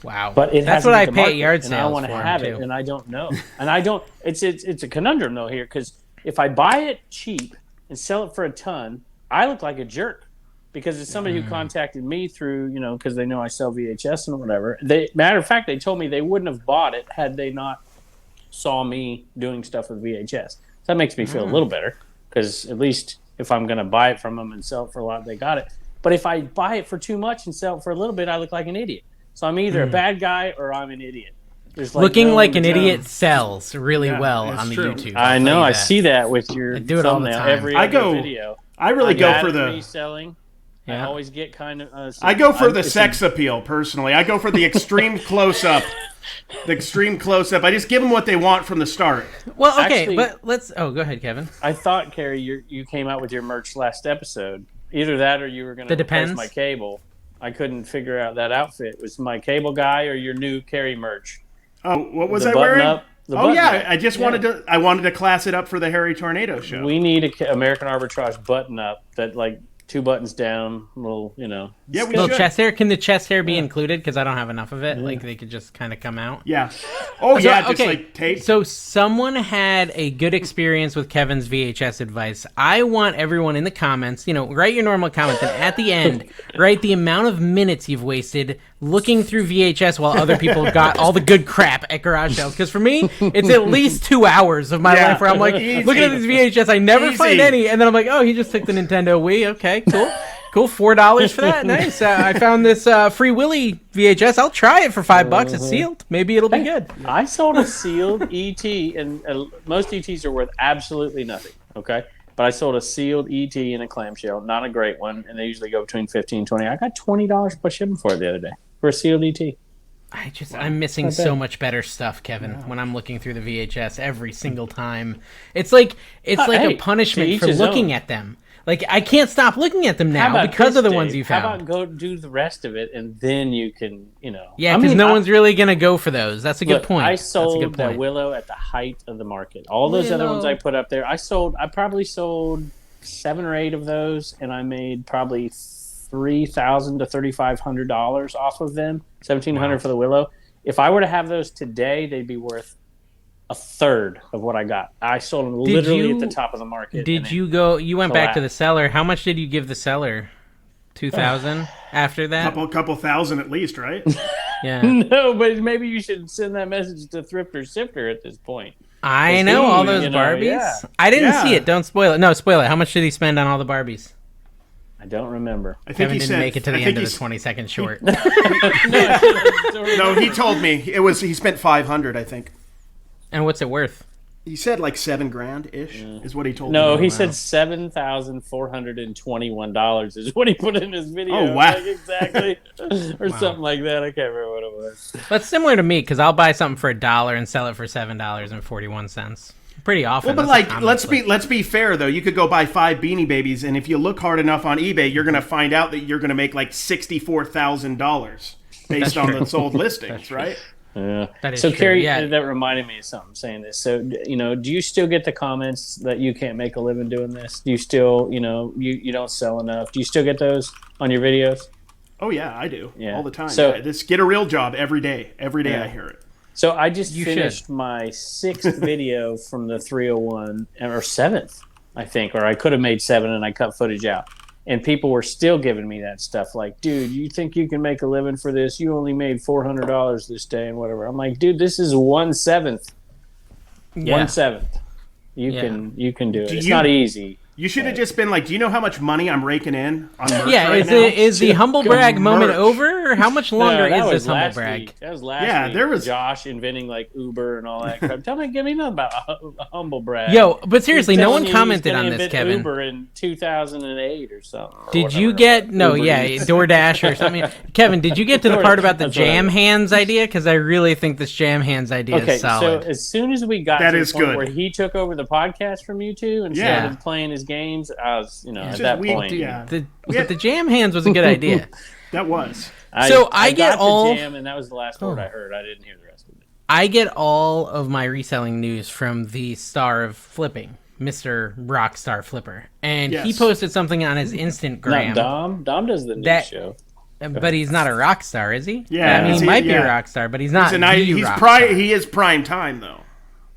Wow. But it that's hasn't what I hit the pay at market, yard and I sales want to for have too. it, and I don't know. And I don't. It's a conundrum though here because if I buy it cheap and sell it for a ton, I look like a jerk because it's somebody who contacted me through because they know I sell VHS and whatever. Matter of fact, they told me they wouldn't have bought it had they not saw me doing stuff with VHS. So that makes me feel a little better because at least if I'm going to buy it from them and sell it for a lot, they got it. But if I buy it for too much and sell it for a little bit, I look like an idiot. So I'm either a bad guy or I'm an idiot. There's like Looking no like an time. idiot sells really well that's on the true. YouTube. I I'll know. tell you I that. see that with your I do it all the thumbnail time. every I other go- video. I really go for the. reselling. Yeah. I always get kind of. I go for the sex appeal personally. I go for the extreme close up. The extreme close up. I just give them what they want from the start. Well, okay, Actually- but let's. Oh, go ahead, Kevin. I thought, Carrie, you came out with your merch last episode. Either that or you were going to That replace depends. my cable. I couldn't figure out that outfit. Was my cable guy or your new Carrie merch? Oh, what was The I button wearing? up- the Oh button yeah, up. I just wanted to. I wanted to class it up for the Harry Tornado show. We need a American Arbitrage button up that like 2 buttons down, little, Yeah, we Little should. chest hair. Can the chest hair be included? Because I don't have enough of it. Like they could just kind of come out. Yeah. Oh So, yeah, just like tape. So someone had a good experience with Kevin's VHS advice. I want everyone in the comments, write your normal comments, and at the end, write the amount of minutes you've wasted looking through VHS while other people got all the good crap at garage sales. Because for me, it's at least 2 hours of my Yeah. life where I'm like, Easy. looking at these VHS, I never Easy. find any, and then I'm like, oh, he just took the Nintendo Wii. Okay, cool. Cool, $4 for that. Nice. I found this Free Willy VHS. I'll try it for $5. It's sealed. Maybe it'll be good. I sold a sealed ET, and most ETs are worth absolutely nothing. Okay, but I sold a sealed ET in a clamshell, not a great one, and they usually go between 15 and 20. I got $20 plus shipping for it the other day for a sealed ET. I'm missing so much better stuff, Kevin, when I'm looking through the VHS every single time. It's like hey, a to punishment each for his looking own. at them. Like I can't stop looking at them How now about because of the this, ones Dave? you How found. about go do the rest of it, and then you can, Yeah, because no one's really gonna go for those. That's a good Look, point. I That's a sold good that point. Willow at the height of the market. All those other ones Willow. I put up there, I probably sold 7 or 8 of those, and I made probably $3,000 to $3,500 off of them. $1,700 for the Willow. If I were to have those today, they'd be worth a third of what I got. I sold them literally at the top of the market. Did you go? You went back to the collapsed. seller. How much did you give the seller? 2,000 after that. couple thousand at least, right? Yeah, No, but maybe you should send that message to Thrift or Sifter at this point. I know all he, those Barbies. yeah. I didn't Yeah. see it. Don't spoil it. No, spoil it. How much did he spend on all the Barbies? I don't remember. I think Kevin he didn't said, make it to I the think end of the he's- 20-second short. No, he told me he spent 500. I think And what's it worth? he said like $7,000 ish is what he told No, me. he said $7,421 is what he put in his video. Oh, wow. Like, exactly, or something like that. I can't remember what it was. That's similar to me because I'll buy something for $1 and sell it for $7.41. Pretty often. Well, but That's a like, common let's be fair though. You could go buy 5 Beanie Babies, and if you look hard enough on eBay, you're gonna find out that you're gonna make like $64,000 based on the sold listings, right? Yeah. That is So, true, Carrie, yeah. that reminded me of something saying this. So, do you still get the comments that you can't make a living doing this? Do you still, you don't sell enough? Do you still get those on your videos? Oh yeah, I do all the time. So- Yeah, just get a real job every day. Every day Yeah. I hear it. So I just You finished my 6th video from the 301, or 7th, I think, or I could have made 7 and I cut footage out. And people were still giving me that stuff like, dude, you think you can make a living for this? You only made $400 this day and whatever. I'm like, dude, this is 1/7. Yeah. 1/7. You Yeah. can do it. Do It's you- not easy. You should have just been like, do you know how much money I'm raking in on merch Yeah, right now? is the humble brag moment merch. over? Or how much longer No, that is was this humble last brag? week. That was last Yeah, week. there was- Josh inventing like Uber and all that crap. Tell me, give me nothing about a humble brag. Yo, but seriously, He's no telling one you commented he's gonna on this, invent Kevin. Uber in 2008 or something. or Did you whatever. get no? Uber Yeah, Eats. DoorDash or something. Kevin, did you get to the part about the That's what I jam got. hands idea? Because I really think this jam hands idea Okay, is solid. so as soon as we got That to is the point good. where he took over the podcast from you two and Yeah. started playing his games, I was, at Just that we- point, yeah. the jam hands was a good idea. That was. So I get got all- the jam, and that was the last word I heard. I didn't hear the rest of it. I get all of my reselling news from the star of flipping, Mr. Rockstar Flipper, and he Yes. posted something on his Not Instagram. Dom. Dom does the news That- show. But he's not a rock star, is he? Yeah, I mean, is he he? might be a Yeah. rock star, but he's not. He's rock prime. star. He is prime time though.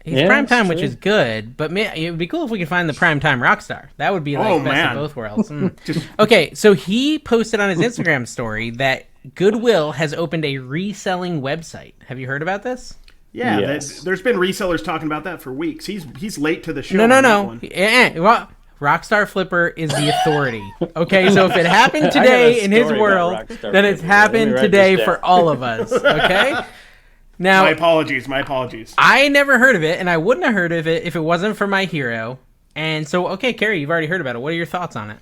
He's Yeah, prime that's time, which true. is good. But it would be cool if we could find the prime time rock star. That would be like Oh, best man. of both worlds. Okay, so he posted on his Instagram story that Goodwill has opened a reselling website. Have you heard about this? Yeah, Yes. there's been resellers talking about that for weeks. He's late to the show. No. on that one. Well, Rockstar Flipper is the authority. Okay, so if it happened got a today in his story world, about Rockstar then it's Flipper. Let me happened write today this for down. all of us. Okay. Now, my apologies. I never heard of it, and I wouldn't have heard of it if it wasn't for my hero. And so, okay, Carrie, you've already heard about it. What are your thoughts on it?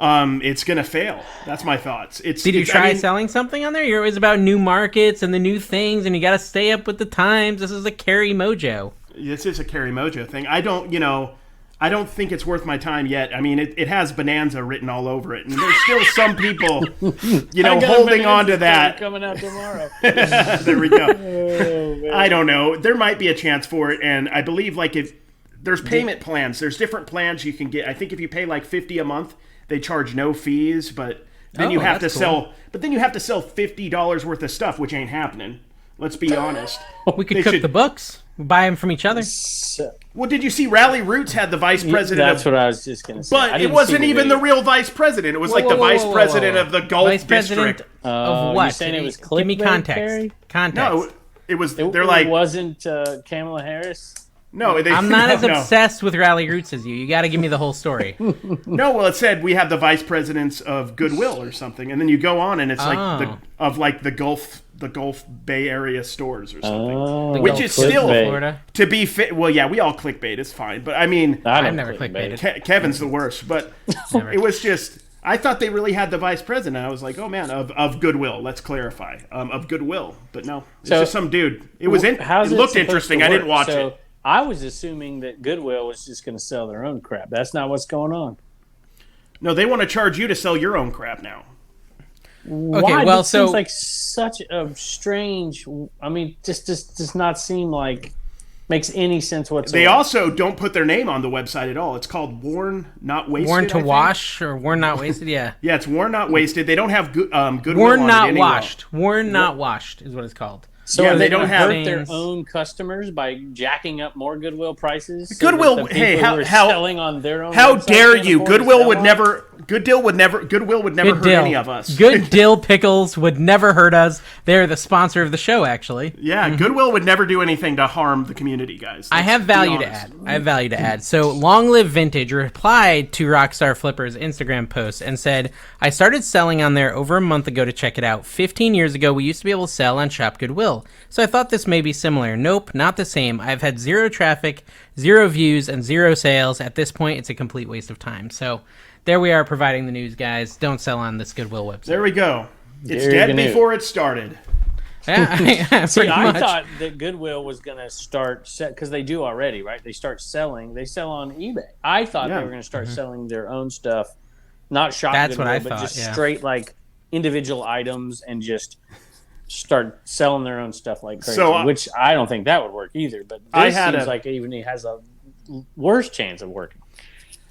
It's gonna fail. That's my thoughts. Did you try selling something on there? You're always about new markets and the new things, and you got to stay up with the times. This is a Carrie Mojo. This is a Carrie Mojo thing. I don't think it's worth my time yet. I mean, it has Bonanza written all over it, and there's still some people, holding on to that. Coming out tomorrow. There we go. I don't know. There might be a chance for it, and I believe if there's payment plans, there's different plans you can get. I think if you pay like $50 a month, they charge no fees, but then you have to sell. But then you have to sell $50 worth of stuff, which ain't happening. Let's be honest. We could cook the books. Buy them from each other. Well, did you see Rally Roots had the vice president? That's what I was just going to say. But it wasn't even the real vice president. It was the vice president of the Gulf District. Of what? You're saying it was clickbait, Give me context. Carrie? Context. No, it was. It wasn't Kamala Harris. No, I'm not as obsessed with Rally Roots as you. You got to give me the whole story. No, well, it said we have the vice presidents of Goodwill or something, and then you go on, and it's the Gulf Bay Area stores or something, which is still Florida. To be fit. Well, yeah, we all clickbait. It's fine, but I mean, I've never clickbaited. Kevin's the worst, but it was just. I thought they really had the vice president. I was like, oh man, of Goodwill. Let's clarify, of Goodwill, but no, it's just some dude. It was it looked interesting. I didn't watch it. I was assuming that Goodwill was just going to sell their own crap. That's not what's going on. No, they want to charge you to sell your own crap now. Okay, well, seems like such a strange. I mean, just does not seem like makes any sense whatsoever. They also don't put their name on the website at all. It's called Worn Not Wasted. Worn to Wash or Worn Not Wasted. Yeah. Yeah, it's Worn Not Wasted. They don't have Goodwill Worn on Not it anywhere. Washed. Worn Not Washed is what it's called. So yeah, they don't hurt have their own customers by jacking up more Goodwill prices. So Goodwill, hey, how selling on their own? How dare you? Goodwill would never hurt any of us. Good dill pickles would never hurt us. They're the sponsor of the show, actually. Yeah, Goodwill would never do anything to harm the community, guys. I have value to add. So, Long Live Vintage replied to Rockstar Flipper's Instagram post and said, I started selling on there over a month ago to check it out. 15 years ago, we used to be able to sell on Shop Goodwill. So I thought this may be similar. Nope, not the same. I've had 0 traffic, 0 views, and 0 sales. At this point, it's a complete waste of time. So there we are providing the news, guys. Don't sell on this Goodwill website. There we go. It's dead before it started. Yeah, See, I thought that Goodwill was going to start, because they do already, right? They sell on eBay. I thought they were going to start selling their own stuff, not shop That's Goodwill, what I but thought, just straight like individual items and just start selling their own stuff like crazy, which I don't think that would work either. But this seems like even he has a worse chance of working.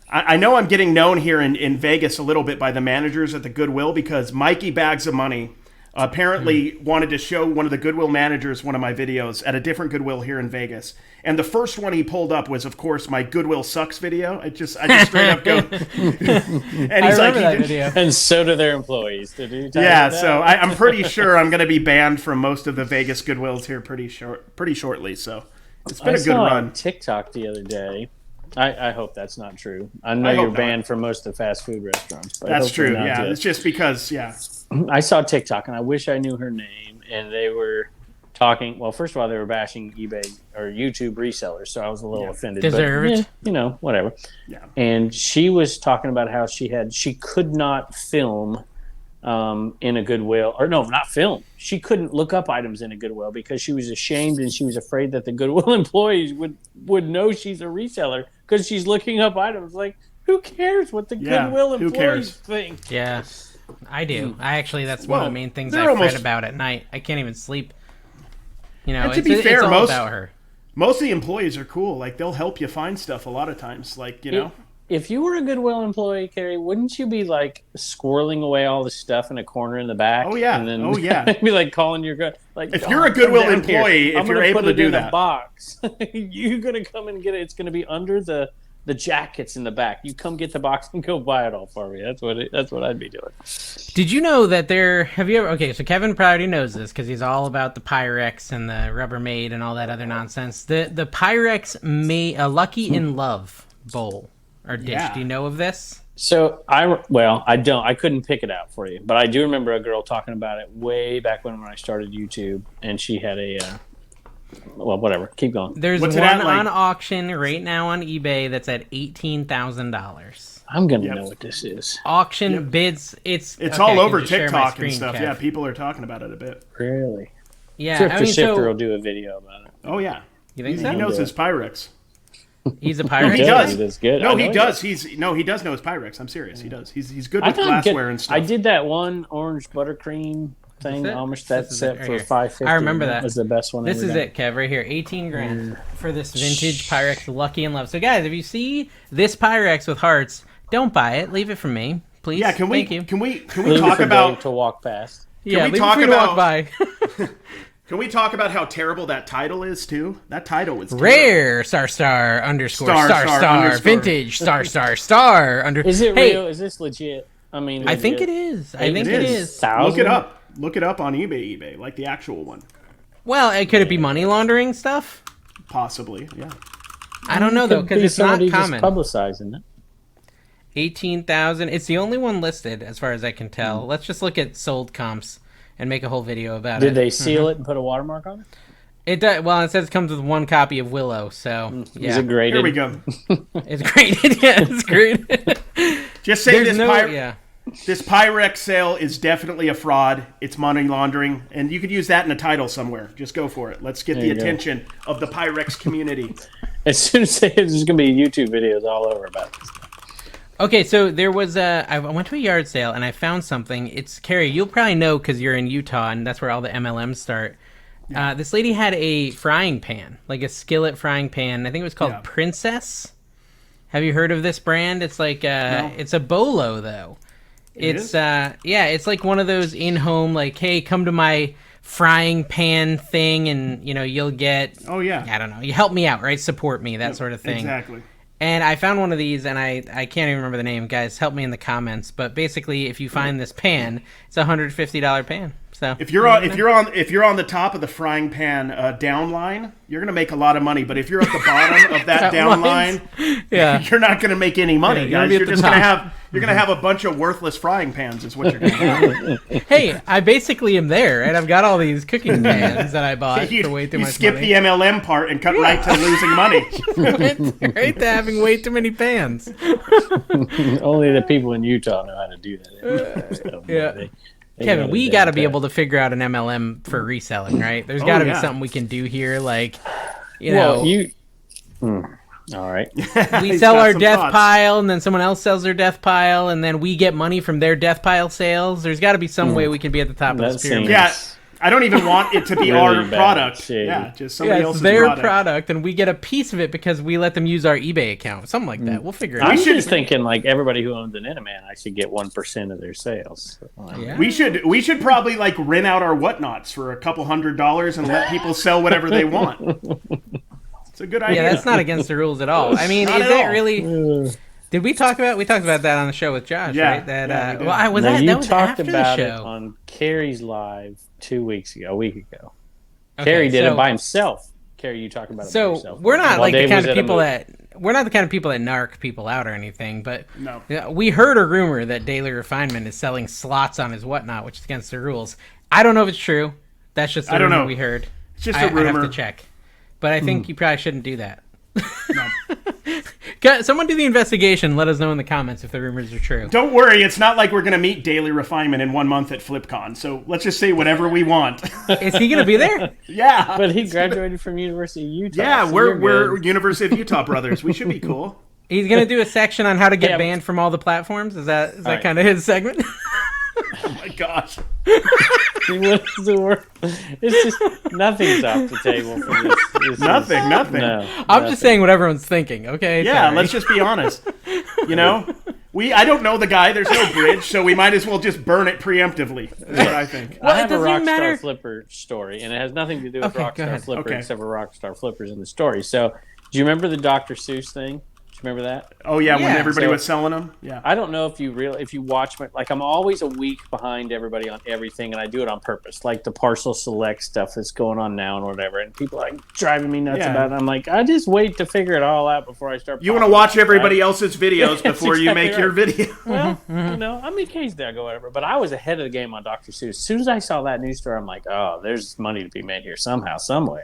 I know I'm getting known here in Vegas a little bit by the managers at the Goodwill because Mikey Bags of Money apparently wanted to show one of the Goodwill managers one of my videos at a different Goodwill here in Vegas. And the first one he pulled up was, of course, my Goodwill Sucks video. I just straight up go. And he's like, that video. And so do their employees. Yeah, so I'm pretty sure I'm going to be banned from most of the Vegas Goodwills here pretty shortly. So it's been a good run. On TikTok the other day. I hope that's not true. I know you're banned from most of the fast food restaurants. But that's true, yeah. It's just because, I saw TikTok, and I wish I knew her name, and they were talking. Well, first of all, they were bashing eBay or YouTube resellers, so I was a little offended. Deserved. But, whatever. Yeah. And she was talking about how she could not film in a Goodwill, or no, not film. She couldn't look up items in a Goodwill because she was ashamed and she was afraid that the Goodwill employees would know she's a reseller because she's looking up items. Like, who cares what the Goodwill employees think? Yeah. I do. That's one of the main things I fret about at night. I can't even sleep. And to be fair, it's all about her. Most of the employees are cool. Like, they'll help you find stuff a lot of times. Like, If you were a Goodwill employee, Carrie, wouldn't you be like squirreling away all the stuff in a corner in the back? Oh yeah. And then be like calling your like. If you're a Goodwill employee, if you're able to do that, a box, you're gonna come and get it. It's gonna be under the jackets in the back. You come get the box and go buy it all for me. That's what I'd be doing. Did you know that okay, so Kevin probably knows this because he's all about the Pyrex and the Rubbermaid and all that other nonsense. The Pyrex made a Lucky in Love bowl or dish. Do you know of this? So I couldn't pick it out for you, but I do remember a girl talking about it way back when I started YouTube, and she had a whatever. Keep going. There's What's one it at, like? on auction right now on eBay that's at $18,000. I'm gonna know what this is. Auction bids. It's It's okay, all I can over just share my TikTok screen, and stuff. Kev. Yeah, people are talking about it a bit. Really? Yeah, Thrifter I mean, Shifter will so do a video about it. Oh yeah, you think he so? knows his Pyrex. He's a pirate. He does. That's good. No, I know he does. does. He does know his Pyrex. I'm serious. He does. He's good I with thought glassware and stuff. I did that one orange buttercream thing, it? almost that This is set it right for here. $5.50. I remember that. Was the best one. This ever is done. it, Kev, right here. 18 grand for this vintage Pyrex Lucky in Love. So, guys, if you see this Pyrex with hearts, don't buy it. Leave it for me, please. Yeah, can we Thank you. can we Leave it talk for about Dave to walk past? yeah, we leave talk it for you to walk about- by. Can we talk about how terrible that title is too? That title was terrible. Rare star underscore Star star vintage star under. Is it Hey, real? Is this legit? I mean, I think it legit. is. I think it is. Look it up. Look it up on eBay, like the actual one. Well, could it be money laundering stuff? Possibly, yeah. I don't know though, because it's not somebody common. just publicizing it. 18,000. It's the only one listed, as far as I can tell. Let's just look at sold comps and make a whole video about it. Did they seal it and put a watermark on it? It does. Well, it says it comes with one copy of Willow, so yeah, Is it graded? Here we go. it's graded. Yeah, it's graded. Just say There's this no, this Pyrex sale is definitely a fraud. It's money laundering, and you could use that in a title somewhere. Just go for it. Let's get the you go. attention of the Pyrex community. As soon as there's going to be YouTube videos all over about this. Okay, so there was I went to a yard sale and I found something. It's Carrie. You'll probably know because you're in Utah and that's where all the MLMs start. This lady had a frying pan, like a skillet frying pan. I think it was called Princess. Have you heard of this brand? It's like it's a bolo though. It's it's like one of those in-home like, hey, come to my frying pan thing and you'll get I don't know, you help me out, right? Support me, that sort of thing. Exactly. And I found one of these, and I can't even remember the name. Guys, help me in the comments. But basically, if you find this pan, it's a $150 pan. So if you're on the top of the frying pan down line, you're gonna make a lot of money. But if you're at the bottom of that down line, you're not gonna make any money, guys. You're just gonna have a bunch of worthless frying pans. Is what you're gonna have. Hey, I basically am there, and I've got all these cooking pans that I bought for way too much skip money. the MLM part and cut right to losing money. Right to having way too many pans. Only the people in Utah know how to do that. Yeah. Kevin, we got to be able to figure out an MLM for reselling, right? There's got to be something we can do here, like, know. All right. We sell our death pile, and then someone else sells their death pile, and then we get money from their death pile sales. There's got to be some way we can be at the top of this pyramid. Yeah, I don't even want it to be Really our bad product. shade. Yeah, just somebody else's their product, and we get a piece of it because we let them use our eBay account. Something like that. We'll figure it out. I'm just thinking, like, everybody who owns an Inaman, I should get 1% of their sales. Yeah. We should probably like rent out our whatnots for a couple $100 and let people sell whatever they want. It's a good idea. Yeah, that's not against the rules at all. I mean, Not is at it all. really? Did we talk about? We talked about that on the show with Josh, Yeah, right? That yeah, we did. well, I was No, that you was talked after about the it show. on Carrie's live a week ago. Okay, Carrie did so- it by himself. Carrie, you talking about it by So yourself. we're not While like the Dave kind was of at a people movie. that we're not the kind of people that narc people out or anything. But No. we heard a rumor that Daily Refinement is selling slots on his whatnot, which is against the rules. I don't know if it's true. That's just the don't rumor know. we heard. It's just I a rumor. have to check, but I think you probably shouldn't do that. No. Someone do the investigation. Let us know in the comments if the rumors are true. Don't worry, it's not like we're going to meet Daily Refinement in 1 month at FlipCon, so let's just say whatever we want. Is he going to be there? Yeah. But he graduated from University of Utah. Yeah, so we're you're good. University of Utah brothers. We should be cool. He's going to do a section on how to get Yeah, but- banned from all the platforms. Is that right. kind of his segment? Oh my gosh. It's just nothing's off the table for this. Nothing. No, I'm just saying what everyone's thinking, okay? Yeah, Sorry. let's just be honest. You know? I don't know the guy, there's no bridge, so we might as well just burn it preemptively. That's what I think. Well, I have it a doesn't even matter. Rockstar Flipper story, and it has nothing to do with Okay, go Rockstar ahead. Flipper Okay. except for Rockstar Flippers in the story. So, do you remember the Dr. Seuss thing? you remember that? Oh yeah, when Yeah. everybody So- was selling them. Yeah. I don't know if you watch my, like I'm always a week behind everybody on everything, and I do it on purpose. Like the parcel select stuff that's going on now and whatever, and people are like driving me nuts Yeah. about it. I'm like, I just wait to figure it all out before I start. You want to watch everybody else's videos That's before you exactly make your right. video. Well, I mean, occasionally I go whatever, but I was ahead of the game on Dr. Seuss. As soon as I saw that news story, I'm like, oh, there's money to be made here somehow, some way,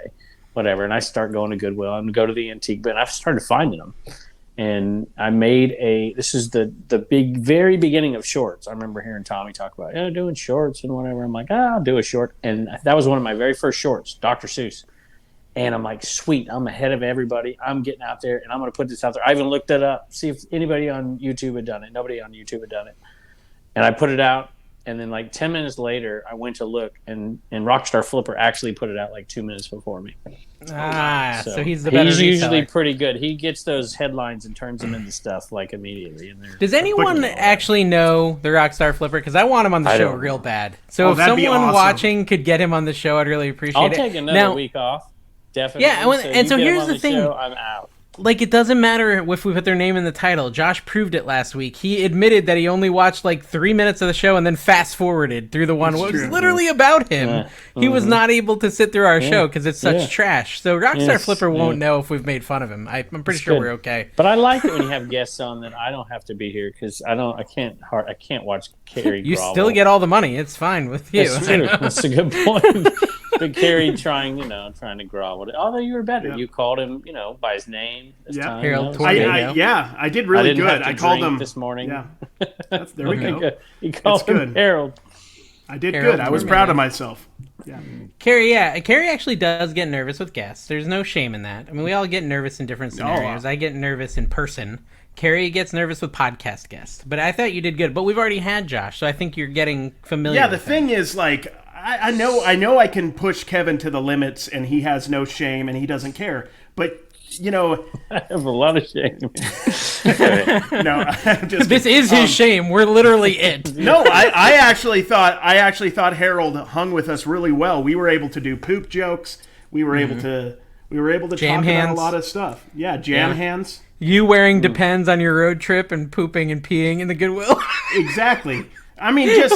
whatever. And I start going to Goodwill and go to the antique bin. I've started finding them. And I made this is the big, very beginning of shorts. I remember hearing Tommy talk about, doing shorts and whatever. I'm like, I'll do a short. And that was one of my very first shorts, Dr. Seuss. And I'm like, sweet, I'm ahead of everybody. I'm getting out there and I'm going to put this out there. I even looked it up, see if anybody on YouTube had done it. Nobody on YouTube had done it. And I put it out. And then like 10 minutes later, I went to look, and Rockstar Flipper actually put it out like 2 minutes before me. So he's the better He's usually reseller. pretty good. He gets those headlines and turns them into stuff like immediately. And Does anyone actually know the Rockstar Flipper? Because I want him on the I show don't real know. bad. So if that'd be someone awesome. watching could get him on the show, I'd really appreciate I'll it. take another Now, week off. Definitely. Yeah, and so you get here's him on the thing. show, I'm out. Like, it doesn't matter if we put their name in the title. Josh proved it last week. He admitted that he only watched like 3 minutes of the show and then fast forwarded through the one. It was true. literally about him. He was not able to sit through our show because it's such Yeah. trash. So Rockstar Yes. Flipper won't Yeah. know if we've made fun of him. I'm pretty sure good. we're okay. But I like it when you have guests on that I don't have to be here because I can't watch Carrie. You grovel. still get all the money. It's fine with you. That's true. That's a good point. But Carrie trying to grovel. Although you were better, Yeah. you called him, by his name. This Yeah. time, Harold That was Tornado. good. I did really I didn't good. have to I called drink him this morning. Yeah. There we go. He called It's him good. Harold. I did Harold good. I was Tornado. proud of myself. Yeah. Carrie actually does get nervous with guests. There's no shame in that. I mean, we all get nervous in different scenarios. I get nervous in person. Carrie gets nervous with podcast guests. But I thought you did good. But we've already had Josh, so I think you're getting familiar Yeah, the with him. thing is, like, I know I can push Kevin to the limits, and he has no shame, and he doesn't care. But I have a lot of shame. no, I'm just This is his shame. We're literally it. no. I actually thought Harold hung with us really well. We were able to do poop jokes. We were able to Jam talk about hands. a lot of stuff. Yeah, jam Yeah. hands. You wearing Depends on your road trip and pooping and peeing in the Goodwill. Exactly. I mean, just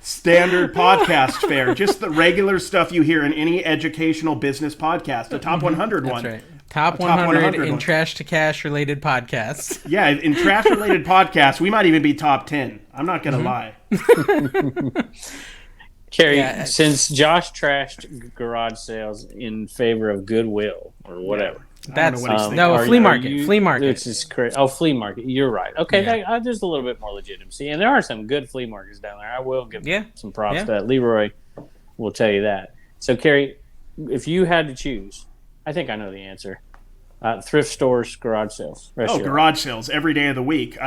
standard podcast fare. Just the regular stuff you hear in any educational business podcast. A top 100 one. That's right. Top top 100 100 in one. trash to cash related podcasts. Yeah, in trash-related podcasts, we might even be top 10. I'm not going to lie. Carrie, Yeah. since Josh trashed garage sales in favor of Goodwill or whatever. That's what he's thinking. no, a Are- flea are market. you- Flea market. This is crazy. Oh, flea market. You're right. Okay, Yeah. there's a little bit more legitimacy, and there are some good flea markets down there. I will give Yeah. some props Yeah. to that. Leroy will tell you that. So, Carrie, if you had to choose, I think I know the answer. Thrift stores, garage sales. Rest Oh, of your garage sales every day of the week.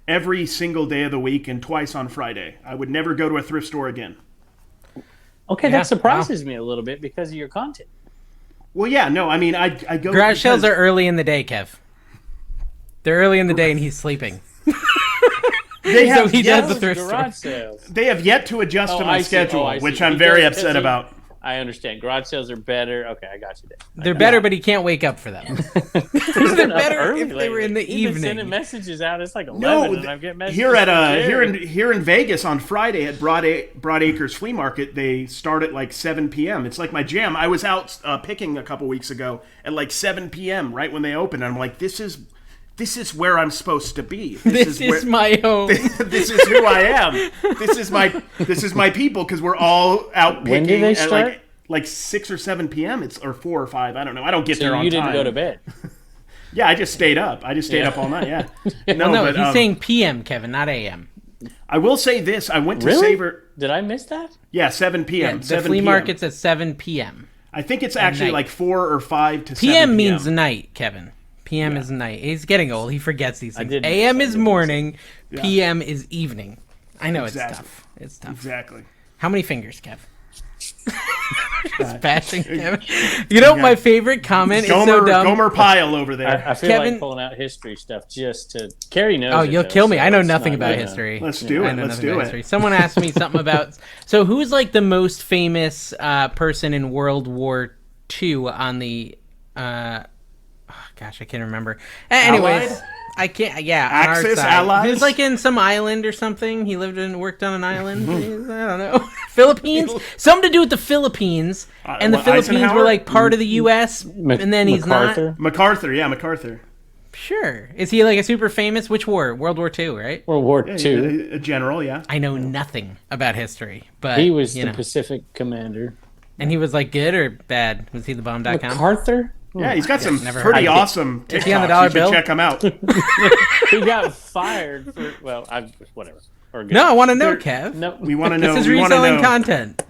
Every single day of the week and twice on Friday. I would never go to a thrift store again. life. Okay, Yeah, that surprises me a little bit because of your content. Well, yeah, no, I mean, I go... Garage sales because- are early in the day, Kev. They're early in the day and he's sleeping. They So have, he yet, does the thrift store. garage sales. they have yet to adjust to my I see. schedule, I see. which I'm He very does- upset about. I understand. Garage sales are better. Okay, I got you there. They're better, but he can't wake up for them. They're better if they were in the You've been sending evening. messages out. It's like 11, No, and I'm getting messages here at from Jerry. here in Vegas on Friday at Broadacres Flea Market, they start at like 7 p.m. It's like my jam. I was out picking a couple weeks ago at like 7 p.m. right when they opened. And I'm like, this is where I'm supposed to be. This is my home. This is who I am. This is my people because we're all out When picking do they at start? like 6 or 7 p.m. Or 4 or 5. I don't know. I don't get there So on you time. didn't go to bed. Yeah, I just stayed up. I just stayed up all night. Yeah. No, No, but he's saying PM, Kevin, not AM. I will say this. I went to Really? Savor. Did I miss that? Yeah, 7 p.m. Yeah, the 7 flea p.m. market's at 7 p.m. I think it's actually night. like 4 or 5 to 7 PM p.m. means night, Kevin. PM is night. He's getting old. He forgets these things. did AM miss- I is did miss morning. PM is evening. I know Exactly. it's tough. It's tough. Exactly. How many fingers, Kev? Just bashing Kevin. You know, my favorite comment is so dumb. Gomer Pyle over there. I feel Kevin- like pulling out history stuff just to. Carrie knows. Oh, it, you'll though, kill me. so I know it's nothing not about good. history. Let's do I it. know Let's nothing do about it. history. Someone asked me something about. So, who's like the most famous person in World War II on the Gosh, I can't remember. Anyways, Allied? I can't. Yeah, on Axis, our side. Allies? He was like in some island or something. He lived and worked on an island. I don't know. Philippines, something to do with the Philippines, and the Philippines Eisenhower? were like part of the U.S. And then he's MacArthur? not. MacArthur, yeah, MacArthur. Sure, is he like a super famous? Which war? World War II, right? World War II. A general, yeah. I know nothing about history, but He was you the know. Pacific commander. And he was like good or bad? Was he the bomb.com? MacArthur? Yeah, he's got some never pretty heard of it. awesome TikToks. Is he on the dollar You should bill? check him out. He got fired for, whatever. Or good. No, I want to know, There- Kev. No, We want to know. This is we wanna reselling know. content.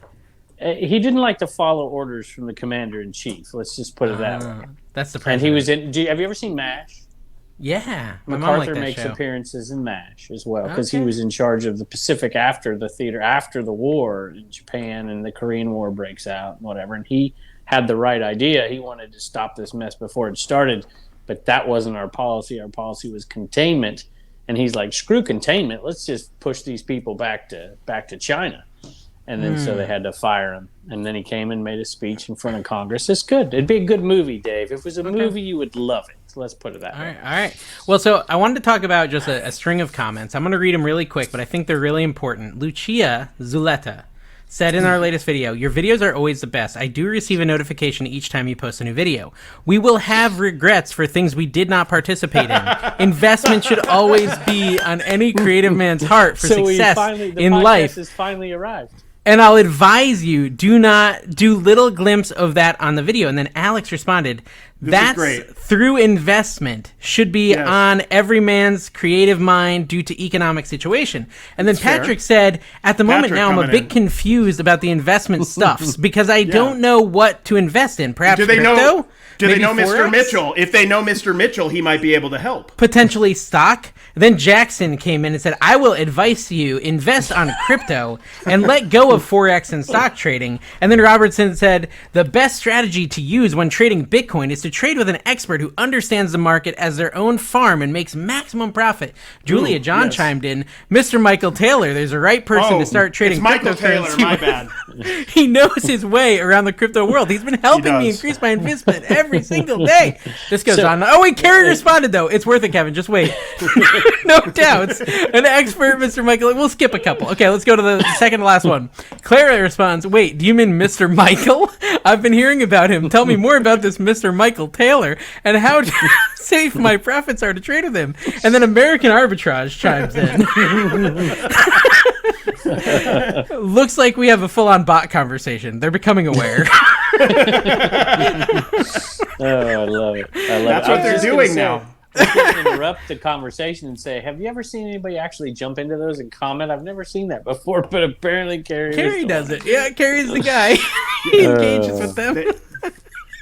he didn't like to follow orders from the commander in chief. Let's just put it that way. That's the And president. he was in. Have you ever seen MASH? Yeah, my mom MacArthur liked that makes show. appearances in MASH as well because Okay. he was in charge of the Pacific after the war in Japan, and the Korean War breaks out and whatever. And he had the right idea. He wanted to stop this mess before it started, but that wasn't our policy. Our policy was containment. And he's like, screw containment. Let's just push these people back to China. And then so they had to fire him. And then he came and made a speech in front of Congress. It's good. It'd be a good movie, Dave. If it was a movie, you would love it. So let's put it that way. All right. Well, so I wanted to talk about just a string of comments. I'm going to read them really quick, but I think they're really important. Lucia Zuleta said in our latest video, your videos are always the best. I do receive a notification each time you post a new video. We will have regrets for things we did not participate in. Investment should always be on any creative man's heart for success the in podcast life. has finally arrived. And I'll advise you, do not do little glimpse of that on the video. And then Alex responded, that's great. through investment should be Yes. on every man's creative mind due to economic situation. And then fair. Patrick said, at the moment Patrick now, I'm a coming bit in. confused about the investment stuffs because I don't know what to invest in. Perhaps Do they crypto? know? Do they Maybe know Mr. Forex? Mitchell? If they know Mr. Mitchell, he might be able to help. Potentially stock. Then Jackson came in and said, I will advise you, invest on crypto and let go of Forex and stock trading. And then Robertson said, the best strategy to use when trading Bitcoin is to trade with an expert who understands the market as their own farm and makes maximum profit. Julia John yes. chimed in, Mr. Michael Taylor, there's a right person to start trading it's Michael Taylor, cryptocurrency. my bad. He knows his way around the crypto world. He's been helping me does. increase my investment every single day. This goes on. Oh, wait, Carrie responded, though. It's worth it, Kevin. Just wait. No doubts. An expert, Mr. Michael. We'll skip a couple. Okay, let's go to the second to last one. Clara responds, wait, do you mean Mr. Michael? I've been hearing about him. Tell me more about this Mr. Michael Taylor and how safe my profits are to trade with him. And then American Arbitrage chimes in. Looks like we have a full-on bot conversation. They're becoming aware. Oh, I love it. That's what they're doing now. I was gonna interrupt the conversation and say, have you ever seen anybody actually jump into those and comment? I've never seen that before, but apparently Carrie Does it. Yeah, Carrie's the guy. He engages with them.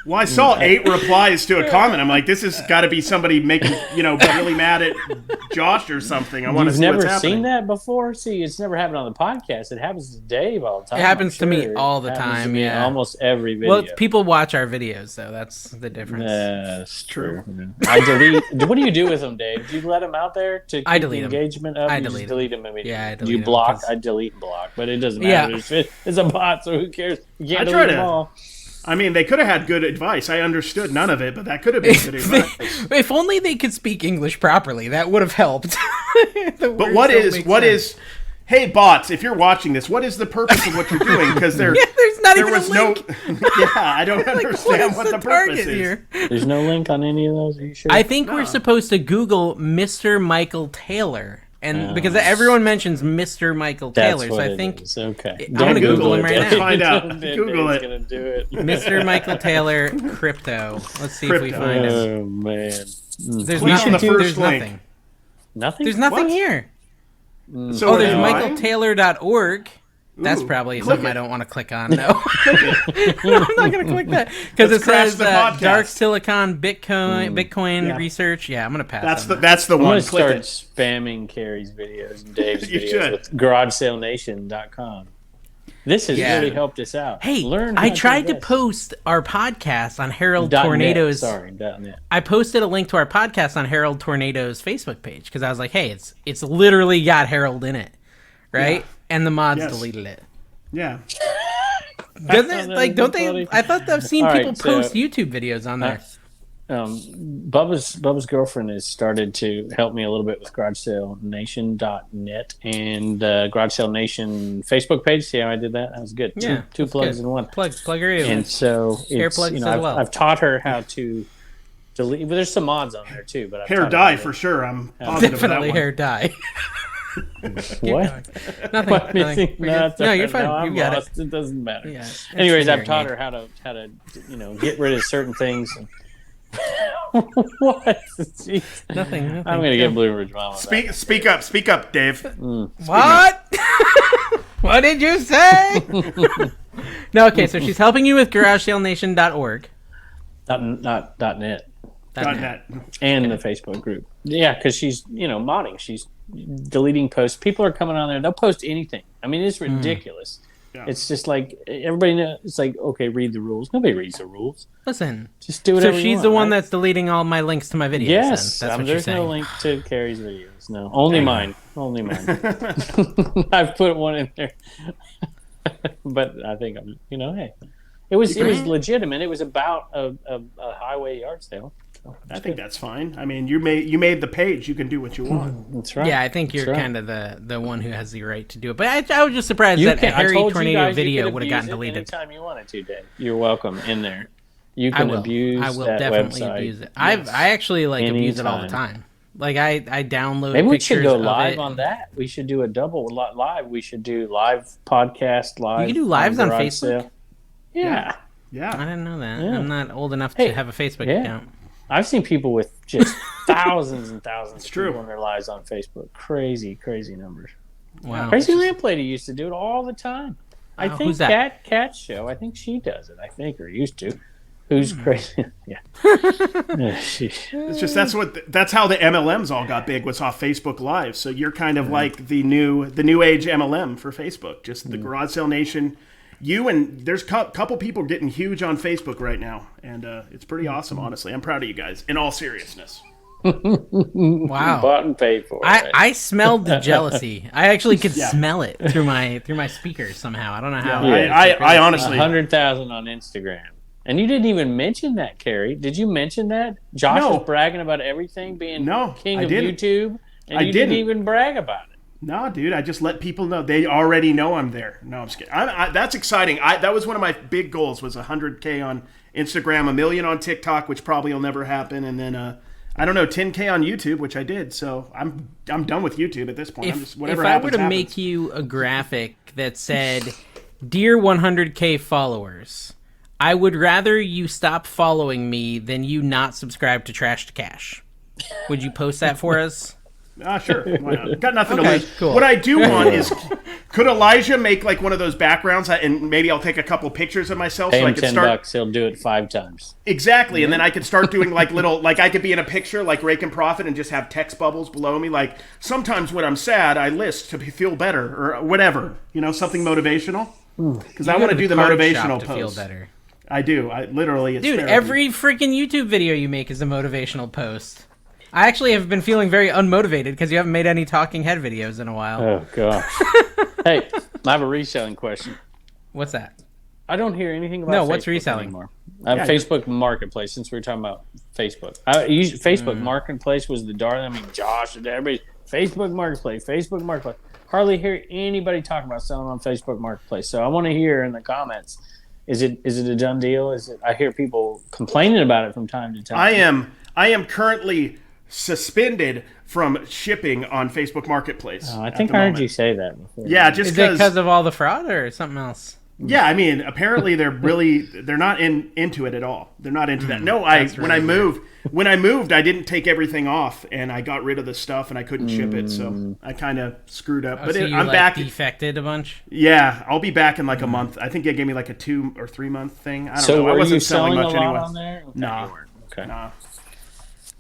Well, I saw 8 replies to a comment. I'm like, this has got to be somebody making, really mad at Josh or something. I want to You've see what's never happening. seen that before? See, it's never happened on the podcast. It happens to Dave all the time. It happens I'm to me sure. all the It happens to time, me in yeah. almost every video. Well, people watch our videos, so that's the difference. That's true. I delete. What do you do with them, Dave? Do you let them out there to keep I the delete 'em. engagement up? I You just delete delete them immediately. Yeah, I Do delete you 'em, block? 'cause- I delete and block, but it doesn't Yeah. matter. It's a bot, so who cares? You can't I try delete to- them all. I mean, they could have had good advice. I understood none of it, but that could have been good advice. If only they could speak English properly, that would have helped. But what is? Hey, bots! If you're watching this, what is the purpose of what you're doing? Because Yeah, there's not there even was a link. no. Yeah, I don't understand what the purpose is. here? There's no link on any of those. Are you sure? I think we're supposed to Google Mr. Michael Taylor, and because everyone mentions Mr. Michael That's Taylor, what so I it think is. Okay. I'm gonna Google him right Let's now. find out. Dave's Google it. gonna do it. Mr. Michael Taylor crypto. Let's see if we Crypto. find him. Oh man. There's Click on the nothing. first There's link. nothing. Nothing. There's nothing What? here. So Oh, there's am I? michaeltaylor.org. That's Ooh, probably click something it. I don't want to click on. No, I'm not going to click that because Let's it crash says the podcast. Dark Silicon Bitcoin Yeah. research. Yeah, I'm going to pass. That's on the that. that's the I'm gonna one. start Click it. spamming Carrie's videos and Dave's You videos should. with GarageSaleNation.com. This has Yeah. really helped us out. Hey, Learn I how tried to invest. post our podcast on Harold .net, Tornado's. Sorry, .net. I posted a link to our podcast on Harold Tornado's Facebook page because I was like, "Hey, it's literally got Harold in it, right?" Yeah. And the mods Yes. deleted it. Yeah. Doesn't it? that Like, was don't funny. they? I thought I've seen All right, people so- post YouTube videos on there. Bubba's girlfriend has started to help me a little bit with GarageSaleNation.net and Garage Sale Nation Facebook page. See how I did that? That was good. Yeah, two plugs in one. Plug her in. And so it's, plugs you know, as well. I've taught her how to delete. But there's some mods on there too. But I've Hair taught her dye how for sure. I'm positive of that Definitely one. hair dye. What? Nothing. Am I missing? No, you're fine. No, I'm you got lost. It doesn't matter. Yeah, Anyways, I've engineering taught aid. her how to get rid of certain things. And what? Jeez. Nothing. I'm gonna get Blue Ridge Mama. Speak up, Dave. What? What did you say? No, okay, so she's helping you with GarageSaleNation.org. Not .net. .net. And the Facebook group. Yeah, because she's modding. She's deleting posts. People are coming on there. They'll post anything. I mean, it's ridiculous. Yeah. It's just like everybody knows. It's like, okay, read the rules. Nobody reads the rules. Listen. Just do whatever. So you she's want, the one right? that's deleting all my links to my videos. Yes, then. That's what you're there's saying. no link to Carrie's videos. No, only mine. Only mine. I've put one in there, but I think hey, it was legitimate. It was about a highway yard sale. So I think that's fine. I mean, you made the page. You can do what you want. that's right. Yeah, I think you're That's right. kind of the one who has the right to do it. But I was just surprised that a Harry Tornado video would have gotten deleted. Anytime you wanted to, Dave. You're welcome in there. You can abuse I will that definitely website. abuse it. I actually abuse it all the Anytime. time. Like I download. Maybe we pictures should go of live it. on that. We should do a double live. We should do live podcast live. You can do lives on Garage Facebook? Sale. Yeah. I Yeah. didn't know that. Yeah. I'm not old enough Hey, to have a Facebook yeah. account. I've seen people with just thousands and thousands of true. people in their lives on Facebook. Crazy numbers. Wow. Crazy Lamplady used to do it all the time. I think who's that? Cat Show. I think she does it. I think, or used to. Who's crazy? Yeah. It's just that's how the MLMs all got big, was off Facebook Live. So you're kind of like the new age MLM for Facebook. Just the Garage Sale Nation. You and there's a couple people getting huge on Facebook right now, and it's pretty awesome. Honestly, I'm proud of you guys. In all seriousness. Wow. Bought and paid for it. right? I smelled the jealousy. I actually could smell it through my speakers somehow. I don't know how. I honestly 100,000 on Instagram. And you didn't even mention that, Carrie. Did you mention that? Josh No. was bragging about everything being king I of didn't. YouTube, and I you didn't didn't. even brag about it. No, dude, I just let people know. They already know I'm there. No, I'm just kidding. That's exciting. That was one of my big goals, was 100K on Instagram, 1 million on TikTok, which probably will never happen, and then 10K on YouTube, which I did. So I'm done with YouTube at this point. If I were to make you a graphic that said, "Dear 100K followers, I would rather you stop following me than you not subscribe to Trash to Cash," would you post that for us? Sure. Why not? Got nothing Okay, to lose. cool. What I do want is, could Elijah make like one of those backgrounds, and maybe I'll take a couple pictures of myself Pay so I him could $10, start. he'll do it 5 times. Exactly, and then I could start doing like little, like I could be in a picture like Rake and Profit and just have text bubbles below me. Like sometimes when I'm sad, I list to feel better or whatever, something motivational. Because I want to do the motivational to post. feel better. I do. I literally, it's Dude, therapy. every freaking YouTube video you make is a motivational post. I actually have been feeling very unmotivated because you haven't made any talking head videos in a while. Oh, gosh. Hey, I have a reselling question. What's that? I don't hear anything about No, what's Facebook reselling? anymore. Facebook Marketplace, since we were talking about Facebook. Facebook Marketplace was the darling. I mean, Josh and everybody. Facebook Marketplace. Hardly hear anybody talking about selling on Facebook Marketplace. So I want to hear in the comments, is it a done deal? I hear people complaining about it from time to time. I am currently suspended from shipping on Facebook Marketplace. I think I heard you say that before. Yeah, just Is it because of all the fraud or something else? Yeah, I mean, apparently they're not into it at all. They're not into that. No, when I moved, I didn't take everything off, and I got rid of the stuff, and I couldn't ship it, so I kind of screwed up. But so I'm back. Defected a bunch. Yeah, I'll be back in like a month. I think they gave me like a 2 or 3 month thing. I don't know. So I were wasn't you selling selling much a lot anyway. on there? Okay, Nah. you weren't. Okay. Nah.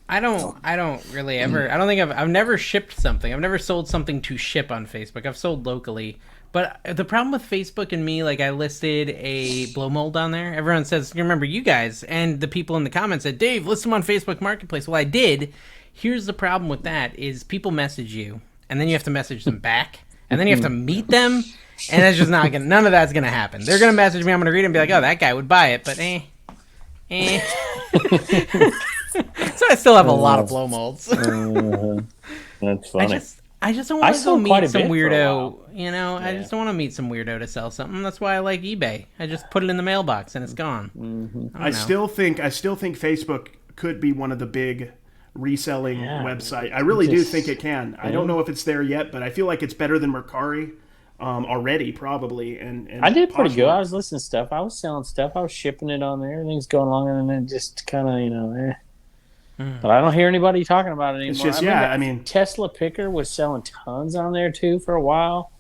I don't really ever. I don't think I've never shipped something. I've never sold something to ship on Facebook. I've sold locally. But the problem with Facebook and me, like I listed a blow mold on there. Everyone says, you remember you guys, and the people in the comments said, Dave, list them on Facebook Marketplace. Well, I did. Here's the problem with that is people message you, and then you have to message them back, and then you have to meet them, and that's just not gonna. None of that's gonna happen. They're gonna message me. I'm gonna read it and be like, oh, that guy would buy it, but I still have a lot of blow molds. That's funny. I just don't want to go meet some weirdo. You know, Yeah. I just don't want to meet some weirdo to sell something. That's why I like eBay. I just put it in the mailbox and it's gone. Mm-hmm. I still think Facebook could be one of the big reselling website. I really do think it can. I don't know if it's there yet, but I feel like it's better than Mercari already, probably. And I did pretty good. I was listening to stuff. I was selling stuff. I was shipping it on there. Everything's going along, and then just kind of, But I don't hear anybody talking about it anymore. It's just, Tesla Picker was selling tons on there too for a while,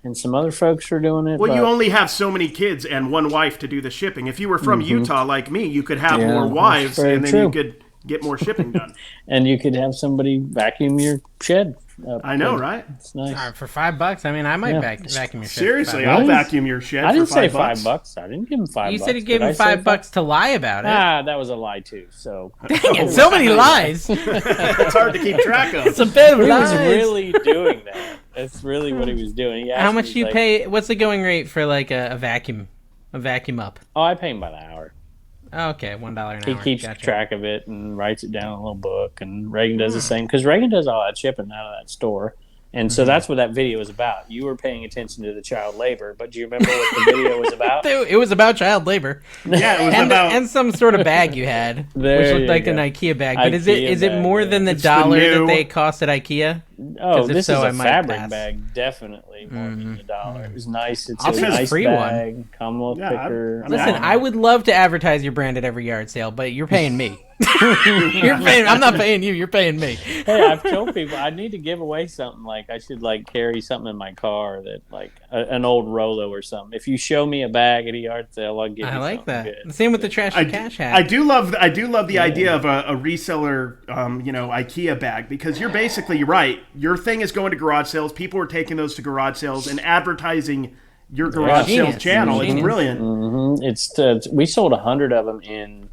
and some other folks were doing it. Well, you only have so many kids and one wife to do the shipping. If you were from Utah like me, you could have more wives, and then you could get more shipping done. And you could have somebody vacuum your shed up. I know, right? It's nice. For $5, I mean, I might vacuum your shed. Seriously, I'll vacuum your shed. I didn't say $5. I didn't give him $5. You said you gave him $5 to lie about it. That was a lie too. So dang it, so many lies. It's hard to keep track of. It's a bit of he lies. was really doing that. That's really what he was doing. How much do you pay? What's the going rate for like a vacuum up? Oh, I pay him by the hour. Okay, $1 an hour. He keeps track of it and writes it down in a little book. And Reagan does the same because Reagan does all that shipping out of that store. And so that's what that video was about. You were paying attention to the child labor, but do you remember what the video was about? It was about child labor. Yeah, it was and some sort of bag you had, which looked like an IKEA bag. But is it more than the dollar that they cost at IKEA? Oh, this is a fabric bag, definitely more than the dollar. It was nice. It's a nice free bag. Come with picker. Listen, I would love to advertise your brand at every yard sale, but you're paying me. I'm not paying you. You're paying me. Hey, I've told people I need to give away something. Like I should carry something in my car that an old Rolo or something. If you show me a bag at a yard sale, I'll give you. I like that. Good. Same with the trash and cash hat. I do love the idea of a reseller, IKEA bag, because you're basically right. Your thing is going to garage sales. People are taking those to garage sales and advertising your garage sales channel. It's brilliant. Mm-hmm. We sold 100 of them in.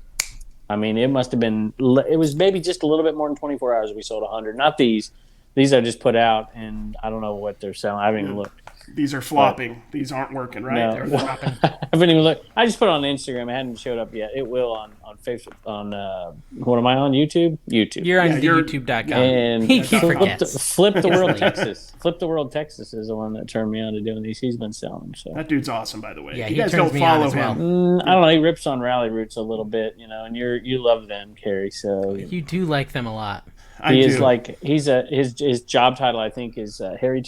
I mean, it must have been. It was maybe just a little bit more than 24 hours. We sold 100. Not these. These I just put out, and I don't know what they're selling. I haven't even looked. These are flopping. These aren't working, right? No. They're flopping. I haven't even looked. I just put it on Instagram. It hadn't showed up yet. It will on Facebook. What am I on? YouTube? YouTube. You're on YouTube.com. And he forgets. Flip the World Texas. Flip the World Texas is the one that turned me on to doing these. He's been selling. So that dude's awesome, by the way. Yeah, you guys don't follow him. I don't know. He rips on Rally Roots a little bit, and you love them, Carrie. So you do like them a lot. His job title I think is Harry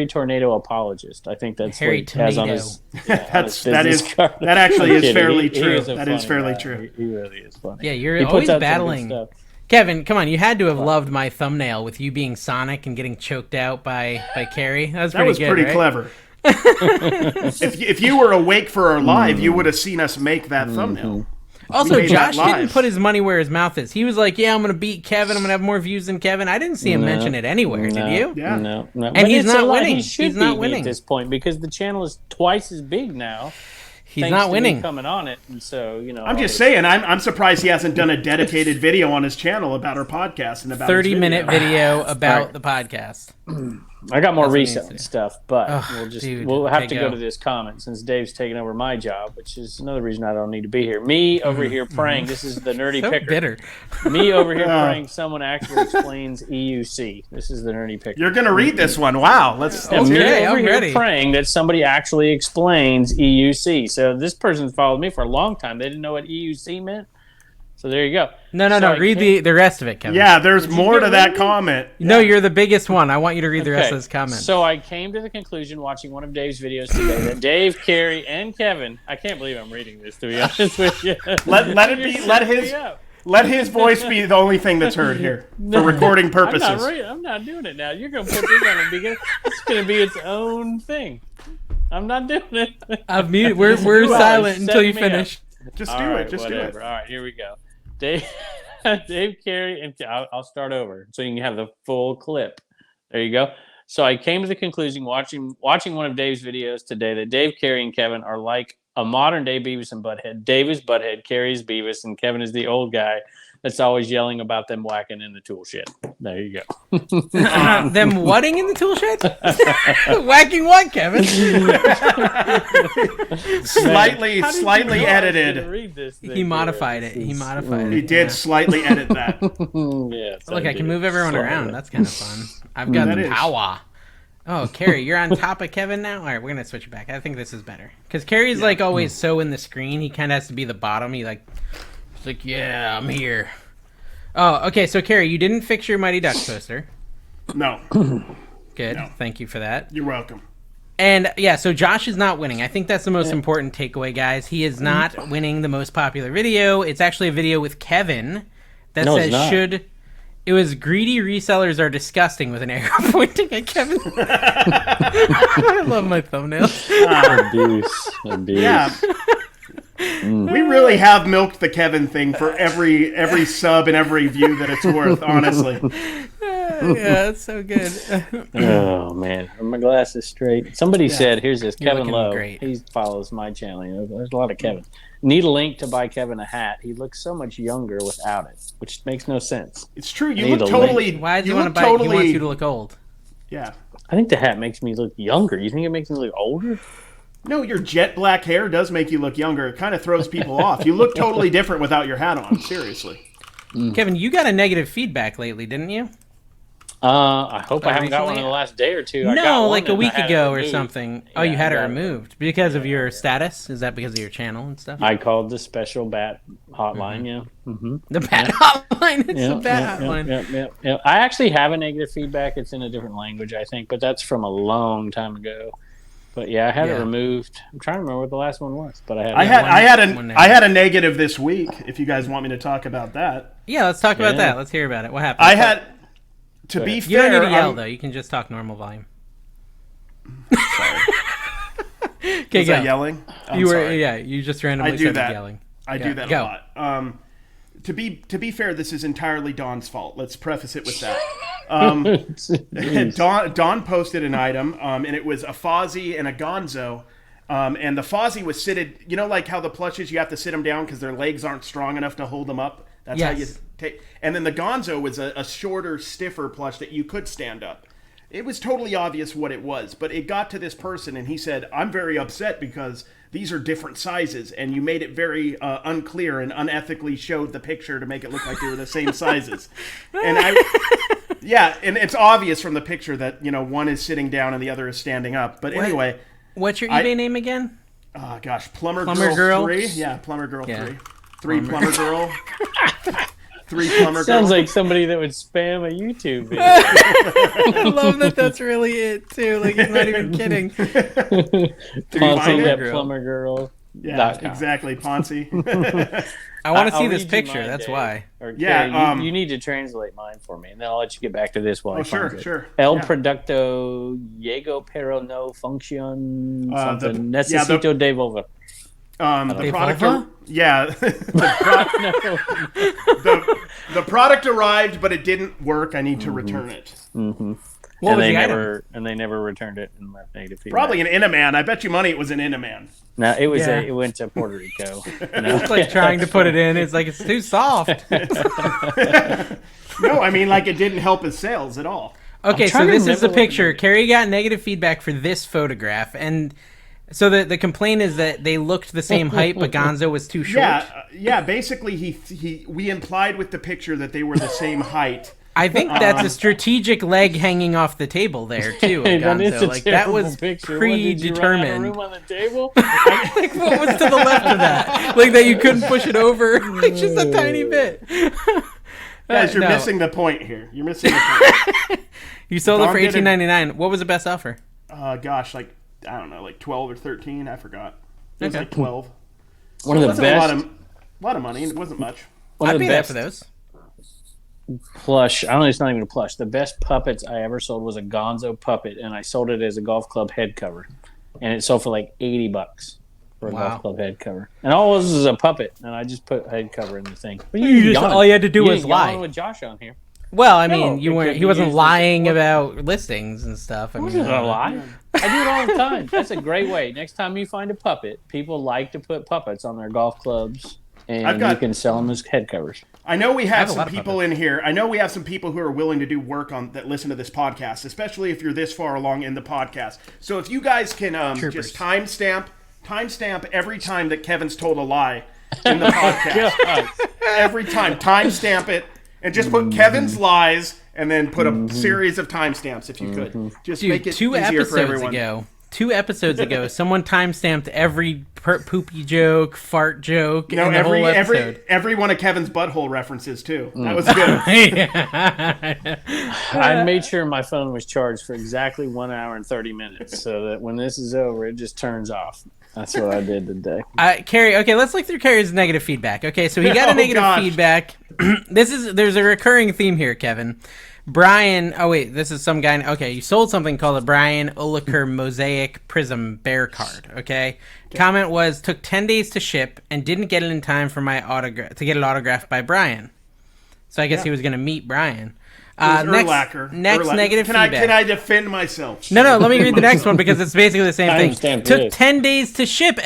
Tornado Apologist. I think that's Harry what he has on his that actually is fairly true. That is fairly true. He really is funny. Yeah, you're always battling. Kevin, come on, you had to have loved my thumbnail with you being Sonic and getting choked out by Carrie. That was pretty right? clever. If you were awake for our live, you would have seen us make that thumbnail. Also, Josh didn't put his money where his mouth is. He was like, yeah, I'm going to beat Kevin. I'm going to have more views than Kevin. I didn't see him mention it anywhere. Did you? Yeah. No. And he's not winning. He's not winning at this point because the channel is twice as big now. He's not winning. Coming on it, and so I'm just saying. I'm surprised he hasn't done a dedicated video on his channel about our podcast and about 30-minute video about the podcast. I got more reselling stuff, but we'll have to go to this comment since Dave's taking over my job, which is another reason I don't need to be here. Me over here praying. This is the nerdy picker. Bitter. Me over here praying someone actually explains EUC. This is the nerdy picker. You're gonna read this one. Wow. Let's I'm here ready. Praying that somebody actually explains EUC. So this person's followed me for a long time. They didn't know what EUC meant. So there you go. No. Read the rest of it, Kevin. Yeah, there's more to that comment. No, you're the biggest one. I want you to read the rest of this comment. So I came to the conclusion watching one of Dave's videos today that Dave, Carrie, and Kevin. I can't believe I'm reading this, to be honest with you. Let his voice be the only thing that's heard here for recording purposes. I'm not doing it now. You're gonna put this on it because it's gonna be its own thing. I'm not doing it. I've muted. We're silent until you finish. Just do it. All right, here we go. Dave, Carrie, and I'll start over so you can have the full clip. There you go. So I came to the conclusion watching one of Dave's videos today that Dave, Carrie, and Kevin are like a modern day Beavis and Butthead. Dave is Butthead, Carrie's Beavis, and Kevin is the old guy that's always yelling about them whacking in the tool shed. There you go. Them whatting in the tool shed? Whacking what, Kevin? Slightly edited. Read this thing He modified it. He modified it. He did slightly edit that. Yes, Look, I can move everyone around. That's kind of fun. I've got That the is. power. Oh, Carrie, you're on top of Kevin now? All right, we're going to switch it back. I think this is better. Because Carrie's like always so in the screen. He kind of has to be the bottom. He's like, yeah, I'm here. Oh, okay. So, Carrie, you didn't fix your Mighty Ducks poster. No. Good. No. Thank you for that. You're welcome. And yeah, so Josh is not winning. I think that's the most important takeaway, guys. He is not winning the most popular video. It's actually a video with Kevin that says should. It was greedy resellers are disgusting with an arrow pointing at Kevin. I love my thumbnails. Abuse. Yeah. We really have milked the Kevin thing for every sub and every view that it's worth, honestly. Yeah, it's so good. Oh man, my glass is straight. Somebody said, "Here's this You're Kevin looking Lowe. great. He follows my channel. You know, there's a lot of Kevin. Need a link to buy Kevin a hat. He looks so much younger without it, which makes no sense. It's true. You Need look a totally. Why does he you want to look buy? He totally, wants you to look old. Yeah. I think the hat makes me look younger. You think it makes me look older? No, your jet black hair does make you look younger. It kind of throws people off. You look totally different without your hat on. Seriously. Kevin, you got a negative feedback lately, didn't you? I hope I haven't got one recently? in the last day or two. I got No, one like a and week I had it ago or removed. something. Oh, Yeah, you had it I got removed because of your status? Is that because of your channel and stuff? I called the special bat hotline. Yeah. Mm-hmm. The bat hotline. It's the bat hotline. Yeah. I actually have a negative feedback. It's in a different language, I think, but that's from a long time ago. But yeah, I had it removed. I'm trying to remember what the last one was, but I had a negative this week. If you guys want me to talk about that, Yeah, let's talk about that. Let's hear about it. What happened? I had. To be You fair, don't need to yell though. You can just talk normal volume. Okay, was go. I yelling? I'm You were sorry. yeah. You just randomly I do started that. yelling. I do that Go. a lot. To be fair, this is entirely Dawn's fault. Let's preface it with that. Dawn posted an item, and it was a Fozzie and a Gonzo. And the Fozzie was seated, you know, like how the plushes, you have to sit them down because their legs aren't strong enough to hold them up. That's how you take. And then the Gonzo was a shorter, stiffer plush that you could stand up. It was totally obvious what it was, but it got to this person, and he said, "I'm very upset because these are different sizes, and you made it very unclear and unethically showed the picture to make it look like they were the same sizes." And and it's obvious from the picture that, you know, one is sitting down and the other is standing up. But anyway, What's your eBay name again? oh gosh, Plumber Plumber Girl Girl? 3. Yeah, Plumber Girl Yeah. 3. 3 Plumber Girl. 3 Plumber Sounds Girl. like somebody that would spam a YouTube video. I love that. That's really it too. Like he's not even kidding. Poncy, that Girl. plumber girl. Yeah, exactly, Ponzi. I want to see I'll this read you picture. mine, That's Dave. why. Or, Yeah, Carrie, you need to translate mine for me, and then I'll let you get back to this while I find it. sure. El Yeah. producto llego pero no función the- something. Necesito devolver. The product, Devolver? the product arrived, but it didn't work. I need to return it. What was they the item? never returned it and left negative feedback. Probably an Inaman. I bet you money it was an Inaman. No, it was Yeah. it went to Puerto Rico. It's like trying to put it in. It's like it's too soft. No, I mean, like, it didn't help his sales at all. Okay, so trying to this is the remember what picture. Carrie got negative feedback for this photograph, and so the complaint is that they looked the same height, but Gonzo was too short. Yeah. Basically, we implied with the picture that they were the same height. I think that's a strategic leg hanging off the table there too. Hey, that is Gonzo. a Like that terrible was picture. What, did you run out of predetermined. room on the table? Like what was to the left of that? Like that you couldn't push it over, like just a tiny bit. Guys, you're No. missing the point here. You're missing the point. You sold it Dawn for did it- $18.99. What was the best offer? Gosh, like, I don't know, like 12 or 13. I forgot. It was Okay. like 12. One of It the wasn't best. a lot of money. It wasn't much. One I'd of the pay that best for those. plush. I don't know. It's not even a plush. The best puppets I ever sold was a Gonzo puppet, and I sold it as a golf club head cover, and it sold for like $80 for a Wow. golf club head cover. And all it was a puppet, and I just put head cover in the thing. But All you had to do was lie. with Josh on here. Well, I mean, No, he wasn't lying about listings and stuff. I mean, Wasn't a lie. I do it all the time. That's a great way. Next time you find a puppet, people like to put puppets on their golf clubs, and you can sell them as head covers. I know we have some people in here. I know we have some people who are willing to do work on that. Listen to this podcast, especially if you're this far along in the podcast. So if you guys can just timestamp every time that Kevin's told a lie in the podcast, every time timestamp it, and just put Kevin's lies, and then put a series of timestamps if you could. Just make it easier for everyone. 2 episodes ago, someone timestamped every poopy joke, fart joke, in the whole episode. Every one of Kevin's butthole references too. That was good. I made sure my phone was charged for exactly 1 hour and 30 minutes, so that when this is over, it just turns off. That's what I did today. Carrie, okay, let's look through Carrie's negative feedback. Okay, so he got a negative feedback. There's a recurring theme here, Kevin. Brian, this is some guy. Okay, you sold something called a Brian Uliker Mosaic Prism Bear card. Okay, comment was took 10 days to ship and didn't get it in time for my autograph to get it autographed by Brian. So I guess he was going to meet Brian. Next negative feedback. Can I defend myself? No. Let me read the next one because it's basically the same thing. Took 10 days to ship! !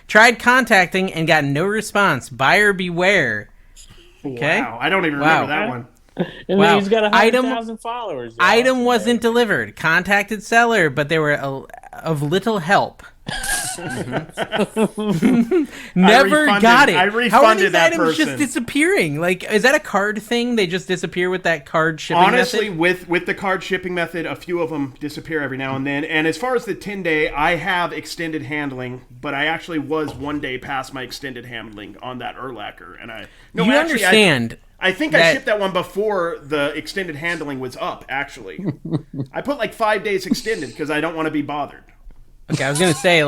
Tried contacting and got no response. Buyer beware. Okay. Wow, I don't even remember that one. And then he's got 100,000 followers. Item wasn't delivered. Contacted seller, but they were of little help. Never got it. I refunded How are these that items person. just disappearing? Like, is that a card thing? They just disappear with that card shipping Honestly, method? with the card shipping method, a few of them disappear every now and then. And as far as the 10-day, I have extended handling, but I actually was 1 day past my extended handling on that Urlacher. And understand. I think I shipped that one before the extended handling was up, actually. I put like 5 days extended because I don't want to be bothered. Okay, I was going to say,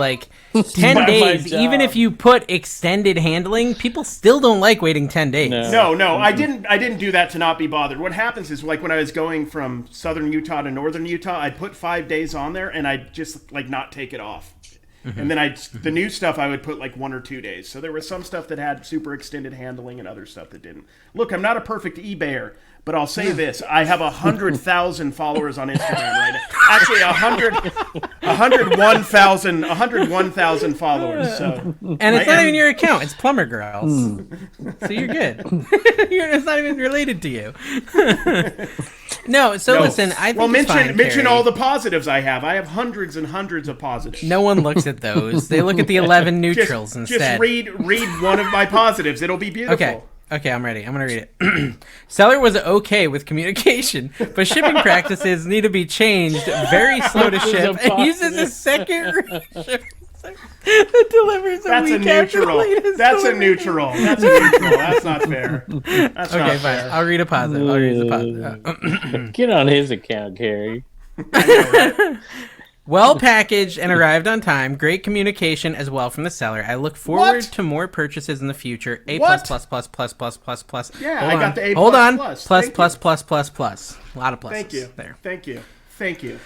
10 days, even if you put extended handling, people still don't like waiting 10 days. No, I didn't do that to not be bothered. What happens is, when I was going from southern Utah to northern Utah, I'd put 5 days on there, and I'd just, not take it off. Mm-hmm. And then the new stuff I would put 1 or 2 days. So there was some stuff that had super extended handling and other stuff that didn't. Look, I'm not a perfect eBayer, but I'll say this: I have 100,000 followers on Instagram right now. Actually, 101,000 followers. So. And it's not even your account; it's Plumber Girls. So you're good. It's not even related to you. Listen. I think mention all the positives I have. I have hundreds and hundreds of positives. No one looks at those. They look at the 11 neutrals instead. Just read one of my positives. It'll be beautiful. Okay, I'm ready. I'm going to read it. Seller was okay with communication, but shipping practices need to be changed. Very slow to ship and uses a second shipping that delivers a week after the latest That's a delivery. neutral. That's not fair. That's okay, not fine. fair. I'll read a positive. Get on his account, Carrie. Well packaged and arrived on time. Great communication as well from the seller. I look forward to more purchases in the future. A+++++++++. Yeah, I got the A++. Hold on. Plus. A lot of pluses. Thank you. There. Thank you.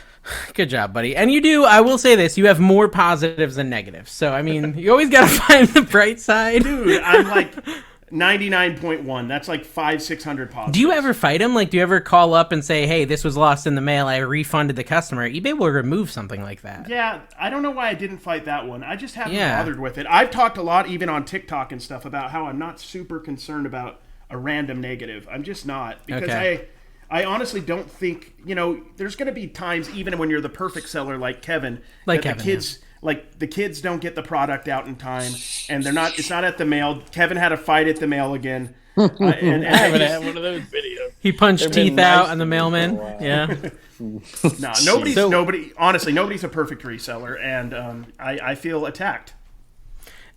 Good job, buddy. And you do, I will say this, you have more positives than negatives. So, I mean, you always got to find the bright side. Dude, I'm 99.1. That's 500-600 positives. Do you ever fight them? Do you ever call up and say, hey, this was lost in the mail, I refunded the customer? eBay will remove something like that. Yeah, I don't know why I didn't fight that one. I just haven't bothered with it. I've talked a lot, even on TikTok and stuff, about how I'm not super concerned about a random negative. I'm just not. Because I honestly don't think, there's going to be times, even when you're the perfect seller like Kevin, the kids don't get the product out in time, and it's not at the mail. Kevin had a fight at the mail again. I haven't had one of those videos. He punched teeth out on the mailman. Yeah. Honestly, nobody's a perfect reseller, and I feel attacked.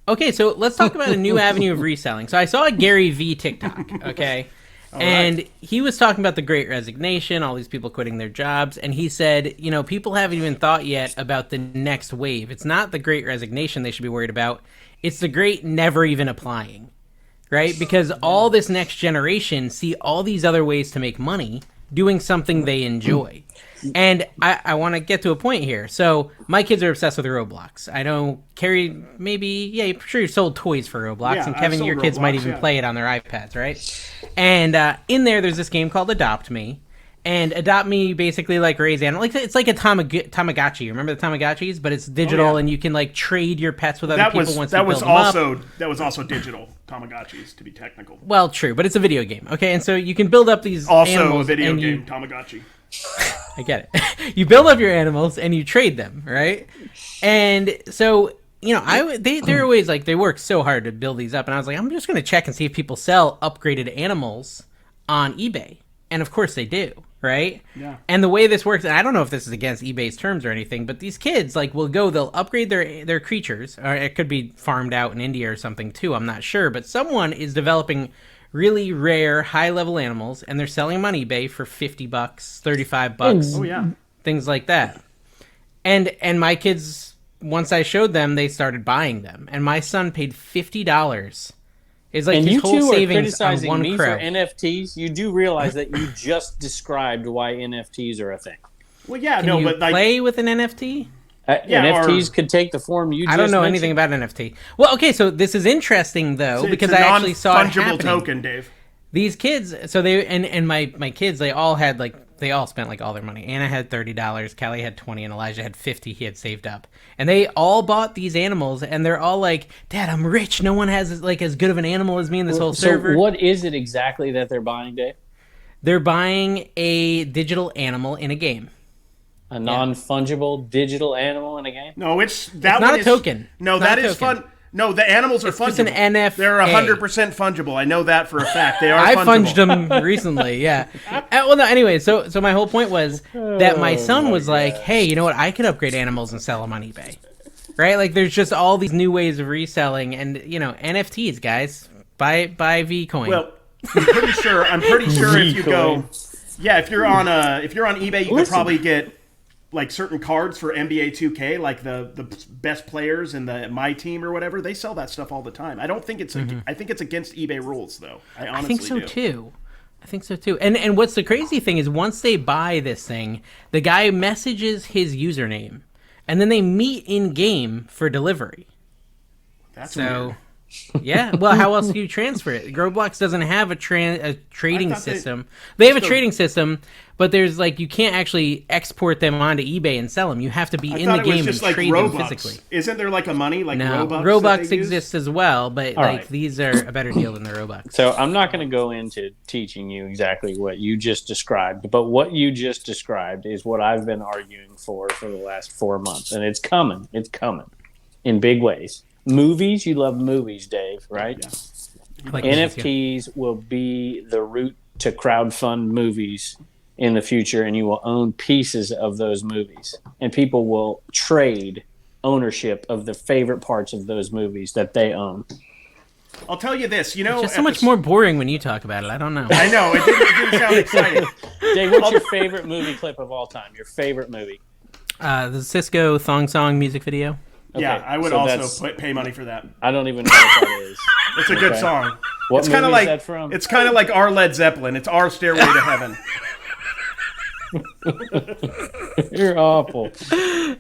Okay, so let's talk about a new avenue of reselling. So I saw a Gary V TikTok, okay? And he was talking about the Great Resignation, all these people quitting their jobs, and he said, people haven't even thought yet about the next wave. It's not the Great Resignation they should be worried about. It's the Great Never Even Applying, right? Because all this next generation see all these other ways to make money, doing something they enjoy. And I want to get to a point here. So my kids are obsessed with Roblox. I know Carrie, maybe, I'm sure you sold toys for Roblox, Yeah, and Kevin, your kids Roblox, might even play it on their iPads, right? And in there's this game called Adopt Me. And Adopt Me basically like raise animals. Like, it's like a Tamagotchi. Remember the Tamagotchis? But it's digital, and you can like trade your pets with other people once you build them up. That was also digital Tamagotchis, to be technical. Well, true, but it's a video game. Okay, and so you can build up these animals. Also a video game, Tamagotchi. I get it. You build up your animals and you trade them, right? And so, they're always like, they work so hard to build these up. And I was like, I'm just going to check and see if people sell upgraded animals on eBay. And of course they do, right? Yeah. And the way this works, and I don't know if this is against eBay's terms or anything, but these kids they'll upgrade their creatures, or it could be farmed out in India or something too. I'm not sure, but someone is developing really rare, high-level animals, and they're selling them on eBay for $50, $35. Oh yeah, things like that. And my kids, once I showed them, they started buying them. And my son paid $50. It's like and his you whole two are savings criticizing on one me crow. for NFTs. You do realize that you just described why NFTs are a thing. Well, yeah, Can you but like, play with an NFT? NFTs could take the form you just I don't know mentioned. anything about NFT. Well, okay, so this is interesting though, because it's a I actually saw it non-fungible happening. token, Dave. These kids, so they and my kids, they all spent like all their money. Anna had $30, Callie had 20, and Elijah had 50. He had saved up, and they all bought these animals, and they're all like, "Dad, I'm rich. No one has like as good of an animal as me in this whole server." So what is it exactly that they're buying, Dave? They're buying a digital animal in a game. A non-fungible digital animal in a game? No, it's not a token. No, It's not that a is token. fun. No, the animals are It's fungible. just an NFA. They're 100% fungible. I know that for a fact. They are I fungible. funged them recently, yeah. Well, no, anyway, so my whole point was that my son was like, hey, you know what? I could upgrade animals and sell them on eBay. Right? Like, there's just all these new ways of reselling, and, NFTs, guys. Buy Vcoin. Well, I'm pretty sure if you go... Yeah, if you're on eBay, you could probably get like certain cards for NBA 2K, like the best players in the My Team or whatever. They sell that stuff all the time. I don't think it's I think it's against eBay rules though. I honestly think so do. too. I think so too. And what's the crazy thing is once they buy this thing, the guy messages his username, and then they meet in game for delivery. That's So. weird. Yeah, well, how else do you transfer it? Roblox doesn't have a trading system. They have a trading system, but there's like you can't actually export them onto eBay and sell them. You have to be in the game and trade them physically. Isn't there like a money like No, Robux? Robux exists as well, but All like right. these are a better deal than the Robux. So I'm not going to go into teaching you exactly what you just described, but what you just described is what I've been arguing for the last 4 months, and it's coming. It's coming in big ways. Movies, you love movies, Dave, right? Yeah. Like NFTs will be the route to crowdfund movies in the future, and you will own pieces of those movies. And people will trade ownership of the favorite parts of those movies that they own. I'll tell you this, It's just so much more boring when you talk about it. I don't know. I know, it didn't sound exciting. Dave, what's your favorite movie clip of all time? Your favorite movie? The Cisco Thong Song music video. Yeah, Okay, I would so also pay money for that. I don't even know what that is. It's a good Okay. song. What It's kind of movie is like that from? it's kind of like our Led Zeppelin. It's our Stairway to Heaven. You're awful.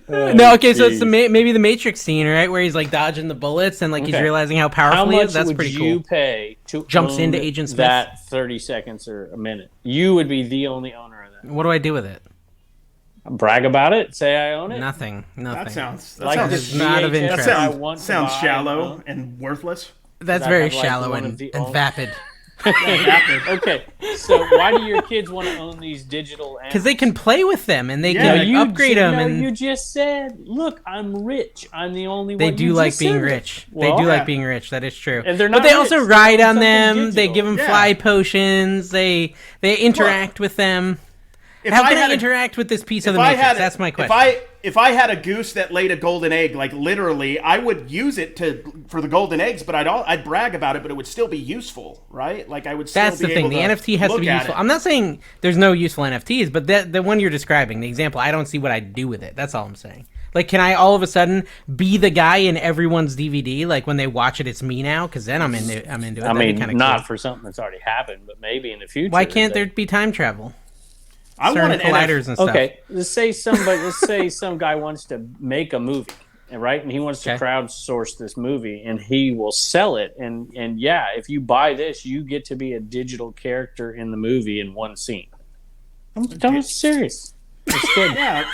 No, okay, so it's geez. maybe the Matrix scene, right, where he's like dodging the bullets and like he's Okay. realizing how How powerful he much is. That's would pretty you cool. pay to Jumps own into Agent Smith. that 30 seconds or a minute? You would be the only owner of that. What do I do with it? Brag about it. Say I own it. Nothing. That sounds Like this this not of VHS interest. that I sounds, want to sounds buy and shallow own. and worthless. That's I very have, like, shallow one and of the vapid. Okay, so why do your kids want to own these digital animals? Because they can play with them and they Yeah, can like, you upgrade them, and you just said, "Look, I'm rich. I'm the only they one." do You like just being said it. rich. Well, they do yeah. like being rich. That is true. And they're but not they rich. also They're ride doing on them. something They give them digital. fly Yeah. potions. They interact with them. If How I can I had a- interact with this piece of if the I Matrix? had That's my question. If I had a goose that laid a golden egg, like literally, I would use it for the golden eggs, but I'd brag about it, but it would still be useful, right? Like I would still That's be the thing. able The to NFT has to look be at useful. it. I'm not saying there's no useful NFTs, but the one you're describing, the example, I don't see what I'd do with it. That's all I'm saying. Like, can I all of a sudden be the guy in everyone's DVD? Like when they watch it, it's me now. Because then I'm into it. I That'd mean, be kinda not cool. for something that's already happened, but maybe in the future. Why can't they- there be time travel? I want an colliders and stuff. Okay, let's say some guy wants to make a movie, right? And he wants to crowdsource this movie, and he will sell it. And yeah, if you buy this, you get to be a digital character in the movie in one scene. I'm serious. It's good. Yeah.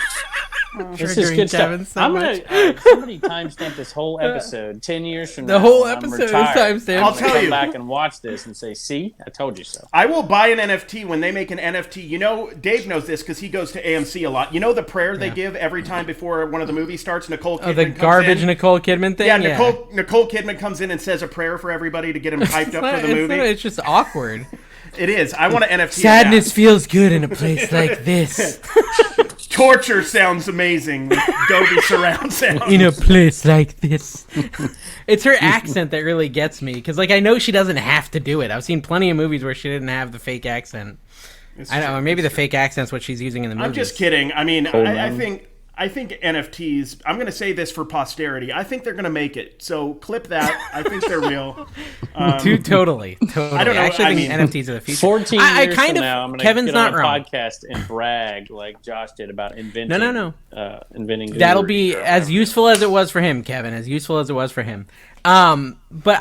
This is good stuff. I'm gonna somebody timestamp this whole episode 10 years from now. The whole episode is timestamped. I'll tell you. Come back and watch this and say, "See, I told you so." I will buy an NFT when they make an NFT. You know, Dave knows this because he goes to AMC a lot. You know the prayer they give every time before one of the movies starts. Nicole Kidman. The garbage Nicole Kidman thing. Yeah, Nicole Kidman comes in and says a prayer for everybody to get him hyped up for the movie. It's just awkward. It is. I want an NFT. Sadness feels good in a place like this. Torture sounds amazing with Dolby surround sound. In a place like this. It's her accent that really gets me. Because, like, I know she doesn't have to do it. I've seen plenty of movies where she didn't have the fake accent. I know, or maybe the fake accent's what she's using in the movie. I'm just kidding. I mean, I think NFTs, I'm going to say this for posterity. I think they're going to make it. So clip that. I think they're real. Totally. I don't know. I actually think NFTs are the future. 14 years from now, I'm going to Kevin's get not on a wrong. podcast and brag like Josh did about inventing. No. Inventing. That'll be as useful as it was for him, Kevin. As useful as it was for him. But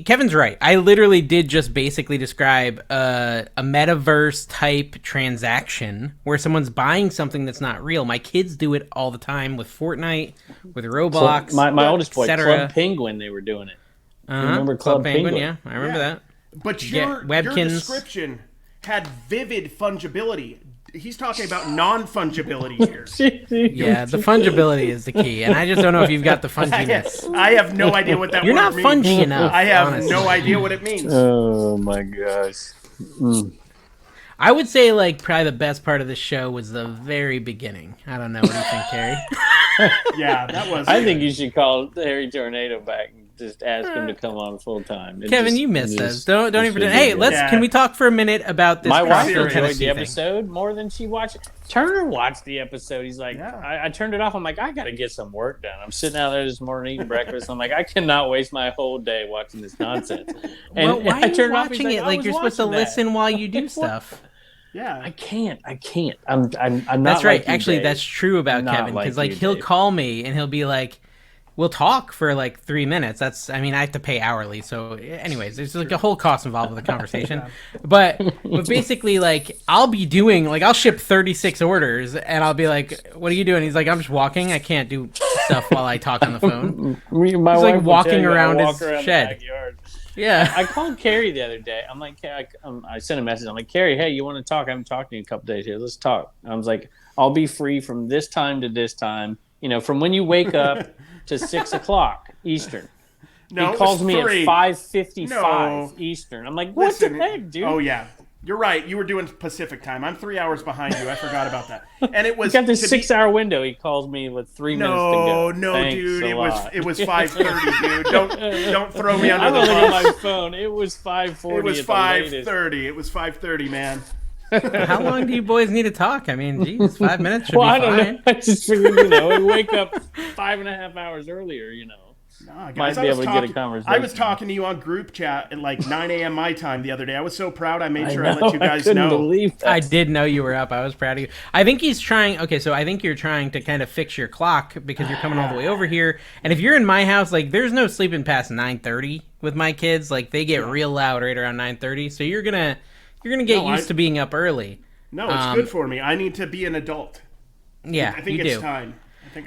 Kevin's right. I literally did just basically describe a metaverse type transaction where someone's buying something that's not real. My kids do it all the time with Fortnite, with Roblox. My oldest boy, etc. Club Penguin, they were doing it. Uh-huh. You remember Club Penguin? Yeah, I remember that. But your description had vivid fungibility. He's talking about non-fungibility here. Yeah, the fungibility is the key, and I just don't know if you've got the funginess. I have no idea what that You're word not means. fungy enough. I have honestly. no idea what it means. Oh my gosh. I would say, like, probably the best part of the show was the very beginning. I don't know. What do you think, Carrie? Yeah, that was. I think you should call Harry Tornado back and just ask him to come on full time. Kevin, you missed us. Don't even pretend. Hey, can we talk for a minute about this? My wife enjoyed Tennessee the thing? episode more than she watched it. Turner watched the episode. He's like, I turned it off. I'm like, I got to get some work done. I'm sitting out there this morning eating breakfast. I'm like, I cannot waste my whole day watching this nonsense. And well, why I are you turned it off. watching He's it? Like, you're supposed to listen while you do stuff. Yeah, I can't. I'm not. That's right. Like you, Actually, Dave. That's true about Kevin because like he'll call me and he'll be like, "We'll talk for like 3 minutes." I have to pay hourly. So, anyways, there's like a whole cost involved with the conversation. but basically, like I'll be doing like I'll ship 36 orders and I'll be like, "What are you doing?" He's like, "I'm just walking. I can't do stuff while I talk on the phone." My He's wife like would walking tell you, around I his walk shed. the backyard. Yeah. I called Carrie the other day. I'm like, I sent a message. I'm like, Carrie, hey, you want to talk? I haven't talked to you in a couple days here. Let's talk. I was like, I'll be free from this time to this time. You know, from when you wake up to 6 o'clock Eastern. No, he calls me at 5:55 No. Eastern. I'm like, what the heck, dude? Oh yeah, you're right. You were doing Pacific time. I'm 3 hours behind you. I forgot about that. And it was got this 6-hour window. He calls me with 3 minutes to go. No, Thanks dude. a It lot. was 5:30, dude. Don't throw me under I'm the looking bus. at my phone. It was 5:40. It was at the latest. 5:30. It was 5:30, man. How long do you boys need to talk? I mean, geez, 5 minutes should be I fine. don't know. I just figured, we wake up 5.5 hours earlier, Nah, guys, Might be able to get a conversation. I was talking to you on group chat at like 9 a.m. my time the other day. I was so proud. I made sure I let you guys I couldn't know. believe that. I did know you were up. I was proud of you. I think he's trying. Okay, so I think you're trying to kind of fix your clock because you're coming all the way over here. And if you're in my house, like there's no sleeping past 9:30 with my kids. Like they get real loud right around 9:30. So you're gonna get used to being up early. No, it's good for me. I need to be an adult. Yeah, I think you it's do. time.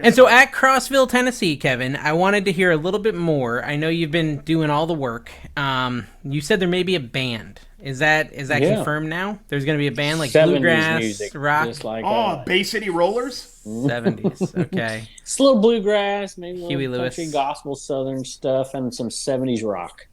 And so at Crossville, Tennessee, Kevin, I wanted to hear a little bit more. I know you've been doing all the work. You said there may be a band. Is that confirmed now? There's going to be a band like 70s bluegrass, music, rock, just like Bay City Rollers? 70s. Okay. it's a little bluegrass, maybe a Huey little Lewis. country, gospel, southern stuff, and some 70s rock.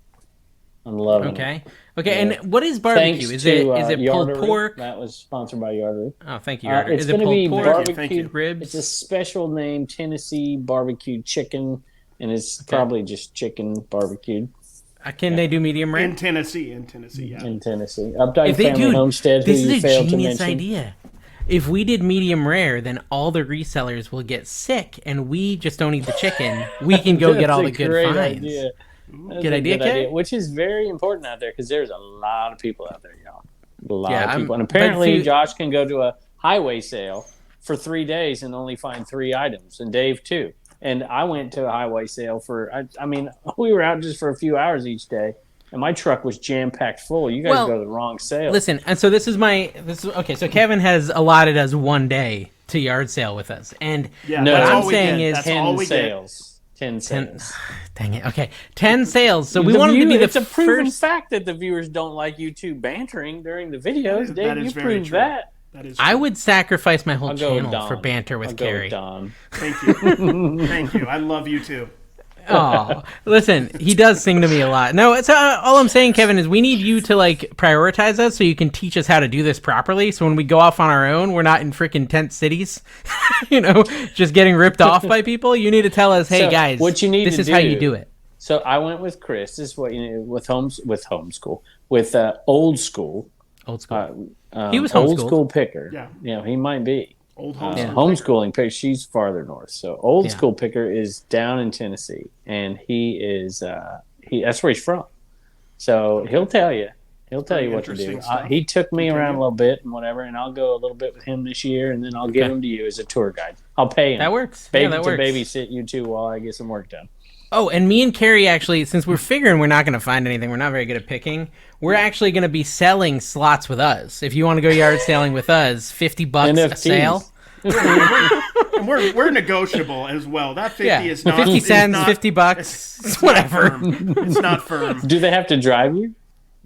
I'm loving it. Okay, and what is barbecue? Thanks Is it pulled Yardaroo. pork? That was sponsored by Yardaroo. Oh, thank you, Yarder. It's Is it going to be pulled pork? Thank you. barbecue Ribs? It's a special name, Tennessee barbecue chicken, and it's probably just chicken barbecued Can they do medium rare? In Tennessee, yeah. in Tennessee. Updike If they Family do, Homestead, who this you is a failed to genius mention. idea. If we did medium rare, then all the resellers will get sick, and we just don't eat the chicken. We can go get all the That's a good great finds. idea. That's Good a idea, Kay? which is very important out there because there's a lot of people out there, y'all. A lot Yeah, of people. And but apparently if you- Josh can go to a highway sale for 3 days and only find 3 items, and Dave too. And I went to a highway sale I mean, we were out just for a few hours each day, and my truck was jam-packed full. You guys go to the wrong sale. Listen, and so okay, so Kevin has allotted us 1 day to yard sale with us. And what I'm saying is 10 sales. 10 sales. Dang it. Okay, 10 sales. So we want them to be the first. It's a proven first. fact that the viewers don't like you two bantering during the videos. Dave, you very proved true. that. That is I would sacrifice my whole I'll go with channel Don. for banter with I'll go Carrie. with Don. Thank you. Thank you. I love you too. Oh, listen, he does sing to me a lot. No, it's all I'm saying, Kevin, is we need you to like prioritize us so you can teach us how to do this properly. So when we go off on our own, we're not in freaking tent cities, just getting ripped off by people. You need to tell us, hey So, guys, what you need this to is how you do it. So I went with Chris. This is what you know with homeschool with old school. Old school. He He was old homeschooled. school picker. Yeah. He might be. Old homeschool. Homeschooling picker. She's farther north. So old school picker is down in Tennessee, and he is that's where he's from. So he'll tell you. He'll tell you what to do. Interesting stuff. He took me around a little bit and whatever, and I'll go a little bit with him this year, and then I'll give him to you as a tour guide. I'll pay him. That works. Baby, Yeah, that works. to babysit you two while I get some work done. Oh, and me and Carrie actually, since we're figuring we're not going to find anything, we're not very good at picking, we're actually going to be selling slots with us. If you want to go yard sailing with us, $50 a NFTs. sale. And we're negotiable as well. That 50 is not 50 is cents, not- $50, it's whatever. Not firm. It's not firm. Do they have to drive you?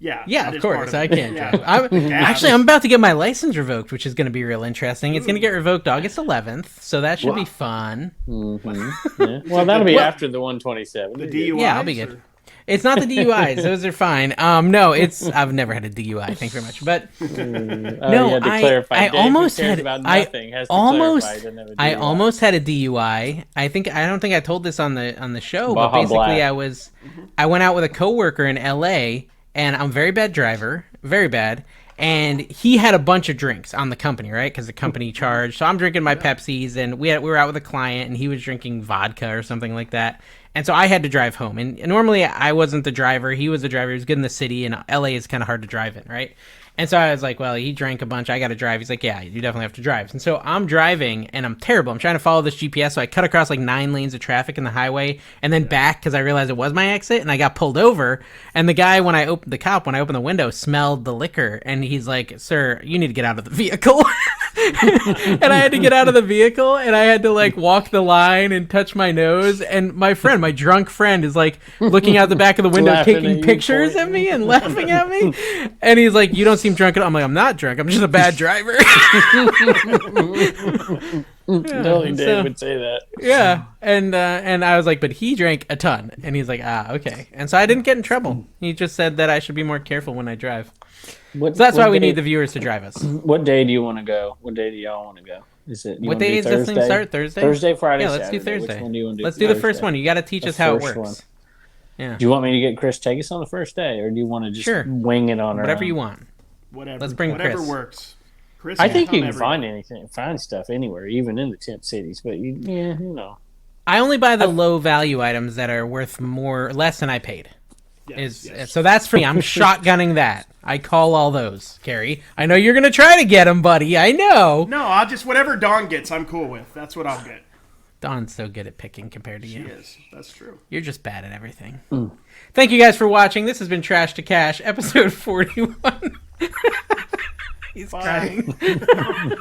Yeah. Yeah, that of is part course. it. I can't Yeah. drive. I'm about to get my license revoked, which is going to be real interesting. It's going to get revoked August 11th, so that should be fun. Mm-hmm. Yeah. Well, that'll be after the 127. The DUI. Yeah, I'll be good. It's not the DUIs; those are fine. No, I've never had a DUI. Thank you very much. But no, you had to clarify. I Dave, who almost cares had. about I nothing, has to almost. clarify he doesn't have a I DUI. almost had a DUI. I don't think I told this on the show, but Baja basically Blast. I went out with a coworker in LA, and I'm a very bad driver, very bad. And he had a bunch of drinks on the company, right? Because the company charged. So I'm drinking my Pepsis, and we were out with a client, and he was drinking vodka or something like that. And so I had to drive home. And normally I wasn't the driver. He was the driver. He was good in the city, and LA is kind of hard to drive in, right? And so I was like, well, he drank a bunch. I got to drive. He's like, yeah, you definitely have to drive. And so I'm driving, and I'm terrible. I'm trying to follow this GPS. So I cut across like 9 lanes of traffic in the highway and then back because I realized it was my exit, and I got pulled over. And the guy, when I opened the window, smelled the liquor. And he's like, sir, you need to get out of the vehicle. And I had to get out of the vehicle, and I had to like walk the line and touch my nose. And my drunk friend is like looking out the back of the window, Laughing at taking you, pictures pointing. of me and laughing at me. And he's like, you don't seem drunk at all. I'm like, I'm not drunk. I'm just a bad driver. Only Dave so- would say that. Yeah. And I was like, but he drank a ton. And he's like, okay. And so I didn't get in trouble. He just said that I should be more careful when I drive. So that's why we need the viewers to drive us. What day do you want to go? What day do y'all want to go? Is it? What day does this thing start? Thursday? Thursday, Friday, Yeah, let's Saturday. do Thursday. Which one do you want to do? Let's do the first Thursday? one. You got to teach The us how it first works. one. Yeah. Do you want me to get Chris take us on the first day, or do you want to just Sure. wing it on our Whatever own? you want. Whatever. Let's bring whatever Chris. works. Chris, I think you come can find stuff anywhere, even in the tent cities. But you know. I only buy the low value items that are worth less than I paid. So that's for me. I'm shotgunning that. I call all those, Carrie. I know you're gonna try to get them, buddy. I know. No, I'll just whatever Dawn gets, I'm cool with. That's what I'll get. Dawn's so good at picking compared to She you. is. That's true. You're just bad at everything. Thank you guys for watching. This has been Trash to Cash, episode 41. He's Bye. crying.